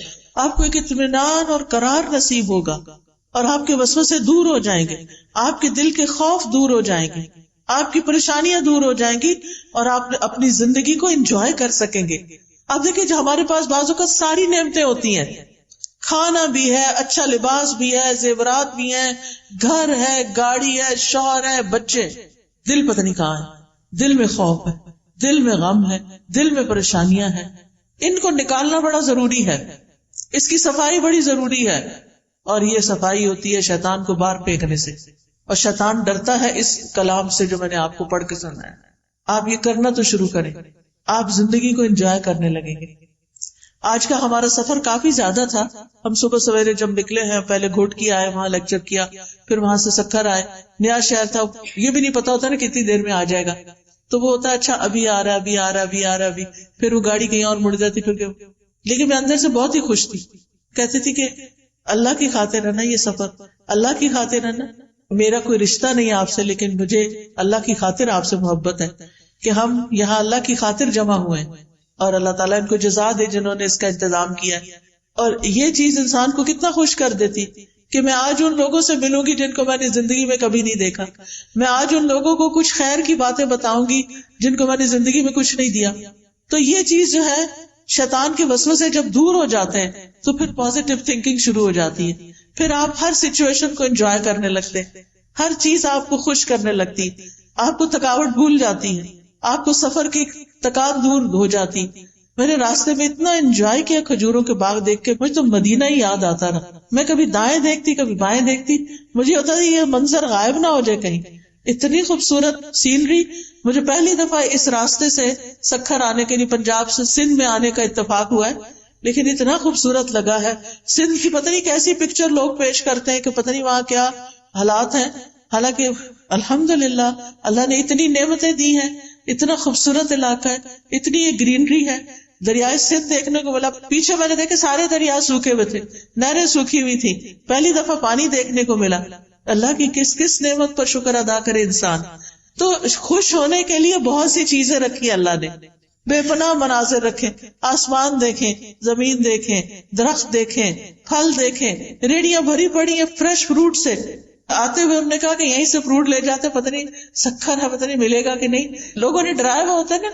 آپ کو ایک اطمینان اور قرار نصیب ہوگا، اور آپ کے وسوسے دور ہو جائیں گے، آپ کے دل کے خوف دور ہو جائیں گے، آپ کی پریشانیاں دور ہو جائیں گی، اور آپ اپنی زندگی کو انجوائے کر سکیں گے. آپ دیکھیں جو ہمارے پاس بعضوں کا ساری نعمتیں ہوتی ہیں، کھانا بھی ہے، اچھا لباس بھی ہے، زیورات بھی ہیں، گھر ہے، گاڑی ہے، شوہر ہے، بچے، دل پتہ نہیں کہاں ہے. دل میں خوف ہے، دل میں غم ہے، دل میں پریشانیاں ہیں. ان کو نکالنا بڑا ضروری ہے، اس کی صفائی بڑی ضروری ہے. اور یہ صفائی ہوتی ہے شیطان کو باہر پھینکنے سے. اور شیطان ڈرتا ہے اس کلام سے جو میں نے آپ کو پڑھ کے سنایا. آپ یہ کرنا تو شروع کریں، آپ زندگی کو انجوائے کرنے لگیں گے. آج کا ہمارا سفر کافی زیادہ تھا. ہم صبح سویرے جب نکلے ہیں، پہلے گھوٹکی آئے، وہاں لیکچر کیا، پھر وہاں سے سکھر آئے. نیا شہر تھا، یہ بھی نہیں پتا ہوتا نا کتنی دیر میں آ جائے گا، تو وہ ہوتا ہے اچھا ابھی آ رہا، ابھی آ رہا، ابھی آ رہا، ابھی. پھر وہ گاڑی کہیں اور مڑ جاتی. پھر لیکن میں اندر سے بہت ہی خوش تھی، کہتی تھی کہ اللہ کی خاطر ہے نا یہ سفر، اللہ کی خاطر ہے نا. میرا کوئی رشتہ نہیں آپ سے، لیکن مجھے اللہ کی خاطر آپ سے محبت ہے کہ ہم یہاں اللہ کی خاطر جمع ہوئے ہیں. اور اللہ تعالیٰ ان کو جزا دے جنہوں نے اس کا انتظام کیا ہے. اور یہ چیز انسان کو کتنا خوش کر دیتی کہ میں آج ان لوگوں سے ملوں گی جن کو میں نے زندگی میں کبھی نہیں دیکھا. میں آج ان لوگوں کو کچھ خیر کی باتیں بتاؤں گی جن کو میں نے زندگی میں کچھ نہیں دیا. تو یہ چیز جو ہے، شیطان کے وسوسے جب دور ہو جاتے ہیں تو پھر پازیٹیو تھنکنگ شروع ہو جاتی ہے. پھر آپ ہر سچویشن کو انجوائے کرنے لگتے، ہر چیز آپ کو خوش کرنے لگتی، آپ کو تھکاوٹ بھول جاتی ہے، آپ کو سفر کی تکان دور ہو جاتی. میں نے راستے میں اتنا انجوائے کیا کھجوروں کے باغ دیکھ کے، مجھے تو مدینہ ہی یاد آتا رہا. میں کبھی دائیں دیکھتی، کبھی بائیں دیکھتی، مجھے ہوتا تھا یہ منظر غائب نہ ہو جائے کہیں. اتنی خوبصورت سینری. مجھے پہلی دفعہ اس راستے سے سکھر آنے کے لیے پنجاب سے سندھ میں آنے کا اتفاق ہوا ہے، لیکن اتنا خوبصورت لگا ہے. سندھ کی پتہ نہیں کیسی پکچر لوگ پیش کرتے ہیں کہ پتہ نہیں وہاں کیا حالات ہیں، حالانکہ الحمدللہ اللہ نے اتنی نعمتیں دی ہیں، اتنا خوبصورت علاقہ ہے، اتنی یہ گرینری ہے. دریائے سندھ دیکھنے کو ملا. پیچھے میں نے دیکھے سارے دریا سوکھے ہوئے تھے، نہریں سوکھی ہوئی تھی. پہلی دفعہ پانی دیکھنے کو ملا. اللہ کی کس کس نعمت پر شکر ادا کرے انسان. تو خوش ہونے کے لیے بہت سی چیزیں رکھی اللہ نے، بے پناہ مناظر رکھے. آسمان دیکھیں، زمین دیکھیں، درخت دیکھیں، پھل دیکھیں، ریڑیاں بھری پڑی ہیں فریش فروٹ سے. آتے ہوئے ہم نے کہا کہ یہیں سے فروٹ لے جاتے، پتہ نہیں سکھر ہے، پتہ نہیں ملے گا کہ نہیں. لوگوں نے ڈرایا ہوا ہوتا ہے نا،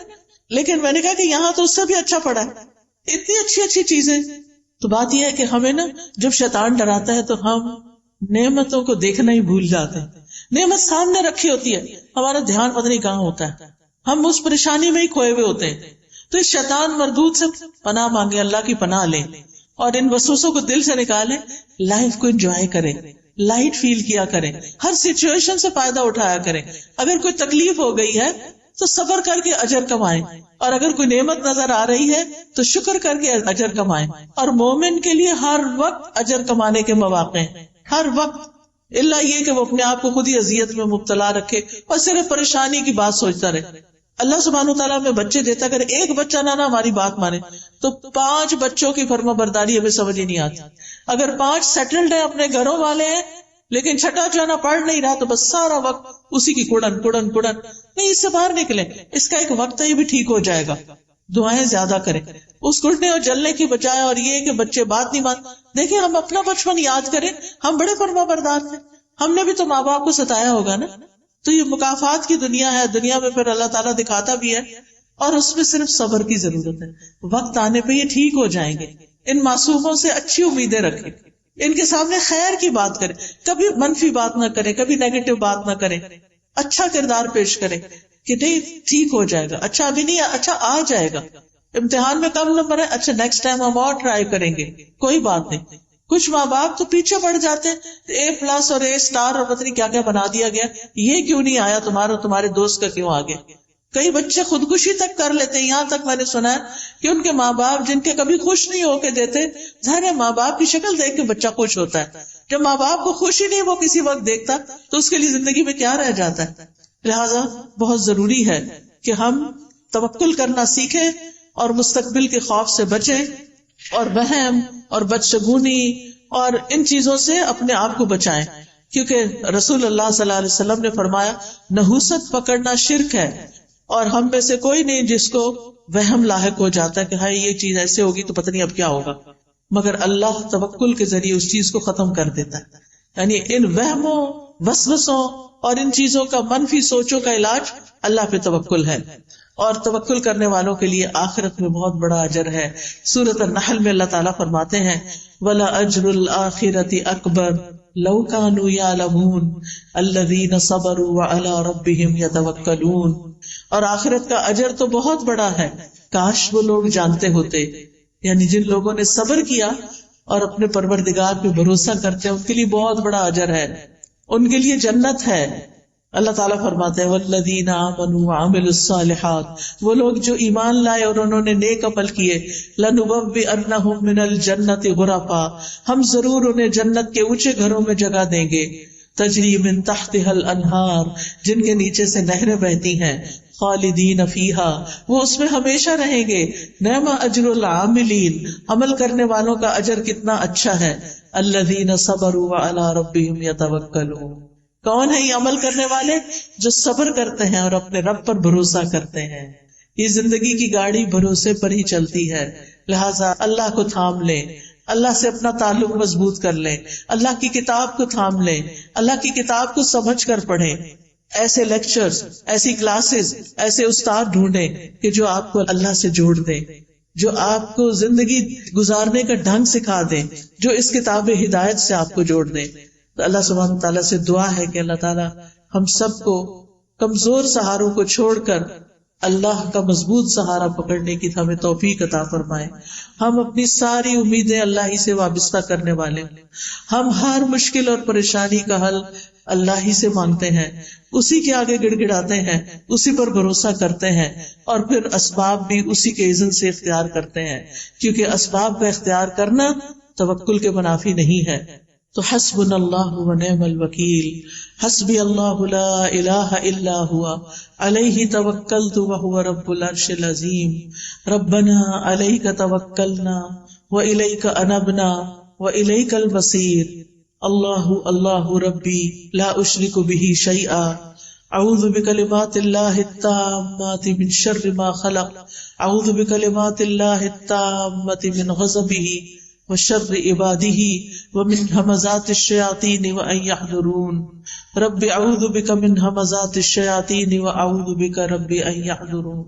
لیکن میں نے کہا کہ یہاں تو اس سے بھی اچھا پڑا ہے، اتنی اچھی اچھی چیزیں. تو بات یہ ہے کہ ہمیں نا جب شیطان ڈراتا ہے تو ہم نعمتوں کو دیکھنا ہی بھول جاتے ہیں. نعمت سامنے رکھی ہوتی ہے، ہمارا دھیان پتہ نہیں کہاں ہوتا ہے، ہم اس پریشانی میں ہی کھوئے ہوئے ہوتے ہیں. تو اس شیطان مردود سے پناہ مانگے، اللہ کی پناہ لیں، اور ان وسوسوں کو دل سے نکالیں. لائف کو انجوائے کریں، لائٹ فیل کیا کریں، ہر سچویشن سے فائدہ اٹھایا کریں. اگر کوئی تکلیف ہو گئی ہے تو صبر کر کے اجر کمائیں، اور اگر کوئی نعمت نظر آ رہی ہے تو شکر کر کے اجر کمائیں. اور مومن کے لیے ہر وقت اجر کمانے کے مواقع ہیں، ہر وقت، اللہ یہ کہ وہ اپنے آپ کو خود ہی اذیت میں مبتلا رکھے اور صرف پریشانی کی بات سوچتا رہے. اللہ سبحانہ وتعالیٰ ہمیں بچے دیتا، اگر ایک بچہ نہ ہماری بات مانے تو 5 بچوں کی فرما برداری ہمیں سمجھ ہی نہیں آتی. اگر 5 سیٹلڈ ہیں، اپنے گھروں والے ہیں، لیکن چھٹا جو ہے نا پڑھ نہیں رہا، تو بس سارا وقت اسی کی کڑن کڑن کڑن. نہیں، اس سے باہر نکلیں، اس کا ایک وقت ہے، یہ بھی ٹھیک ہو جائے گا. دعائیں زیادہ کریں اس کڑنے اور جلنے کی بجائے. اور یہ کہ بچے بات نہیں مان، دیکھیں ہم اپنا بچپن یاد کریں، ہم بڑے فرما بردار تھے، ہم نے بھی تو ماں باپ کو ستایا ہوگا نا. تو یہ مکافات کی دنیا ہے، دنیا میں پھر اللہ تعالیٰ دکھاتا بھی ہے، اور اس میں صرف صبر کی ضرورت ہے. وقت آنے پہ یہ ٹھیک ہو جائیں گے. ان معصوموں سے اچھی امیدیں رکھیں، ان کے سامنے خیر کی بات کریں، کبھی منفی بات نہ کریں، کبھی نیگیٹو بات نہ کریں، اچھا کردار پیش کریں کہ نہیں ٹھیک ہو جائے گا، اچھا ابھی نہیں، اچھا آ جائے گا. امتحان میں کم نمبر ہے، اچھا نیکسٹ ٹائم ہم اور ٹرائی کریں گے، کوئی بات نہیں. کچھ ماں باپ تو پیچھے پڑ جاتے ہیں، A+ اور A* اور پتہ نہیں کیا کیا بنا دیا گیا، یہ کیوں نہیں آیا تمہارے دوست کا کیوں آ گیا. کئی بچے خودکشی تک کر لیتے ہیں. یہاں تک میں نے سنا ہے کہ ان کے ماں باپ جن کے کبھی خوش نہیں ہو کے دیتے، ظاہر ہے ماں باپ کی شکل دیکھ کے بچہ خوش ہوتا ہے. جب ماں باپ کو خوشی نہیں وہ کسی وقت دیکھتا تو اس کے لیے زندگی میں کیا رہ جاتا ہے. لہٰذا بہت ضروری ہے کہ ہم توکل کرنا سیکھیں اور مستقبل کے خوف سے بچیں، اور وہم اور بدشگونی اور ان چیزوں سے اپنے آپ کو بچائیں. کیونکہ رسول اللہ صلی اللہ علیہ وسلم نے فرمایا نحوست پکڑنا شرک ہے، اور ہم میں سے کوئی نہیں جس کو وہم لاحق ہو جاتا ہے کہ ہاں یہ چیز ایسے ہوگی تو پتہ نہیں اب کیا ہوگا، مگر اللہ توکل کے ذریعے اس چیز کو ختم کر دیتا ہے. یعنی ان وہموں، وسوسوں اور ان چیزوں کا، منفی سوچوں کا علاج اللہ پہ توکل ہے. اور توکل کرنے والوں کے لیے آخرت میں بہت بڑا اجر ہے. سورۃ النحل میں اللہ تعالیٰ فرماتے ہیں وَلَأَجْرُ الْآخِرَةِ أَكْبَرُ لَوْ كَانُوا يَعْلَمُونَ الَّذِينَ صَبَرُوا وَعَلَىٰ رَبِّهِمْ يَتَوَكَّلُونَ. اور آخرت کا اجر تو بہت بڑا ہے، کاش وہ لوگ جانتے ہوتے. یعنی جن لوگوں نے صبر کیا اور اپنے پروردگار پہ بھروسہ کرتے ہیں، ان کے لیے بہت بڑا اجر ہے، ان کے لیے جنت ہے. اللہ تعالیٰ فرماتے ہیں والذین آمنوا وعملوا الصالحات، وہ لوگ جو ایمان لائے اور انہوں نے نیک عمل کیے، لنبوئنہم من الجنۃ غرفا، ہم ضرور انہیں جنت کے اونچے گھروں میں جگہ دیں گے، تجری من تحتها الانہار، جن کے نیچے سے نہریں بہتی ہیں، خالدین فیہا، وہ اس میں ہمیشہ رہیں گے. نعم اجر العاملین، عمل کرنے والوں کا اجر کتنا اچھا ہے. الذین صبروا وعلی ربہم یتوکلون، کون ہے یہ عمل کرنے والے؟ جو صبر کرتے ہیں اور اپنے رب پر بھروسہ کرتے ہیں. یہ زندگی کی گاڑی بھروسے پر ہی چلتی ہے، لہٰذا اللہ کو تھام لیں، اللہ سے اپنا تعلق مضبوط کر لیں، اللہ کی کتاب کو تھام لیں، اللہ کی کتاب کو سمجھ کر پڑھیں. ایسے لیکچرز، ایسی کلاسز، ایسے استاد ڈھونڈیں کہ جو آپ کو اللہ سے جوڑ دیں، جو آپ کو زندگی گزارنے کا ڈھنگ سکھا دیں، جو اس کتاب ہدایت سے آپ کو جوڑ دیں. تو اللہ سبحانہ تعالیٰ سے دعا ہے کہ اللہ تعالیٰ ہم سب کو کمزور سہاروں کو چھوڑ کر اللہ کا مضبوط سہارا پکڑنے کی ہمیں توفیق عطا فرمائے. ہم اپنی ساری امیدیں اللہ ہی سے وابستہ کرنے والے، ہم ہر مشکل اور پریشانی کا حل اللہ ہی سے مانگتے ہیں، اسی کے آگے گڑ گڑاتے ہیں، اسی پر بھروسہ کرتے ہیں، اور پھر اسباب بھی اسی کے اذن سے اختیار کرتے ہیں، کیونکہ اسباب کا اختیار کرنا توکل کے منافی نہیں ہے. تو حسبنا اللہ ونعم الوکیل، حسبی اللہ لا الہ الا ہوا علیہ توکلت وہو رب العرش العظیم. ربنا علیک توکلنا والیک انبنا والیک المصیر. اللہ اللہ ربی لا اشرک به شیئا، اعوذ بکلمات اللہ التامات من شر ما خلق، اعوذ بکلمات اللہ التامات من غضبہ وشر عباده ومن همزات الشیاطین وان يحضرون. رب اعوذ بک من همزات الشیاطین واعوذ بک رب ان يحضرون.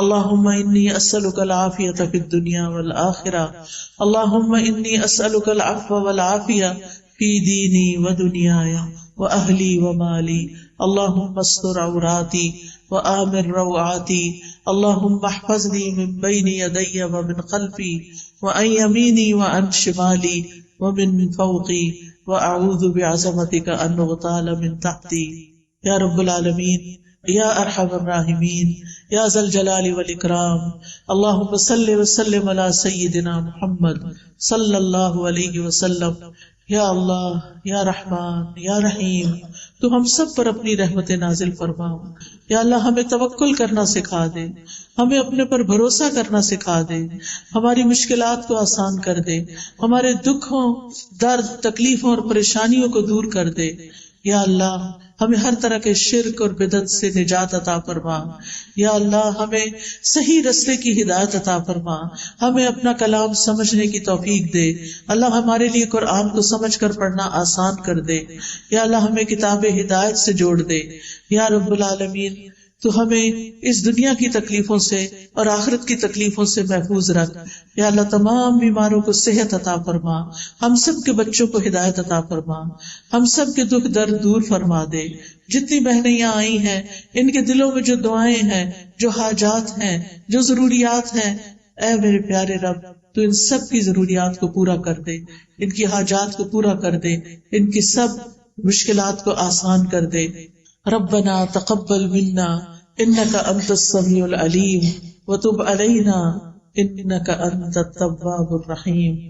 اللهم انی اسألک العافیۃ فی الدنیا والآخرہ، اللهم انی اسألک العفو والعافیہ فی دینی ودنیای واہلی ومالی. اللهم استر عوراتی وآمن روعاتی. اللهم احفظنی من بین یدی ومن خلفی وعن یمینی وعن شمالی ومن فوقی واعوذ بعظمتک ان اغتال من تحتی. یا رب العالمین، یا ارحم الراحمین، یا ذا الجلال والاکرام. اللہم صل وسلم علی سیدنا محمد صلی اللہ علیہ وسلم. یا اللہ یا رحمان یا رحیم، تو ہم سب پر اپنی رحمت نازل فرما۔ یا اللہ ہمیں توکل کرنا سکھا دے، ہمیں اپنے پر بھروسہ کرنا سکھا دے، ہماری مشکلات کو آسان کر دے، ہمارے دکھوں، درد، تکلیفوں اور پریشانیوں کو دور کر دے۔ یا اللہ ہمیں ہر طرح کے شرک اور بدعت سے نجات عطا فرما۔ یا اللہ ہمیں صحیح رستے کی ہدایت عطا فرما، ہمیں اپنا کلام سمجھنے کی توفیق دے۔ اللہ ہمارے لیے قرآن کو سمجھ کر پڑھنا آسان کر دے۔ یا اللہ ہمیں کتاب ہدایت سے جوڑ دے۔ یا رب العالمین تو ہمیں اس دنیا کی تکلیفوں سے اور آخرت کی تکلیفوں سے محفوظ رکھ۔ یا اللہ تمام بیماروں کو صحت عطا فرما، ہم سب کے بچوں کو ہدایت عطا فرما، ہم سب کے دکھ درد دور فرما دے۔ جتنی بہنیں یہاں آئی ہیں ان کے دلوں میں جو دعائیں ہیں، جو حاجات ہیں، جو ضروریات ہیں، اے میرے پیارے رب تو ان سب کی ضروریات کو پورا کر دے، ان کی حاجات کو پورا کر دے، ان کی سب مشکلات کو آسان کر دے۔ ربنا تقبل منا انك انت السميع العليم وتب علينا انك انت التواب الرحيم۔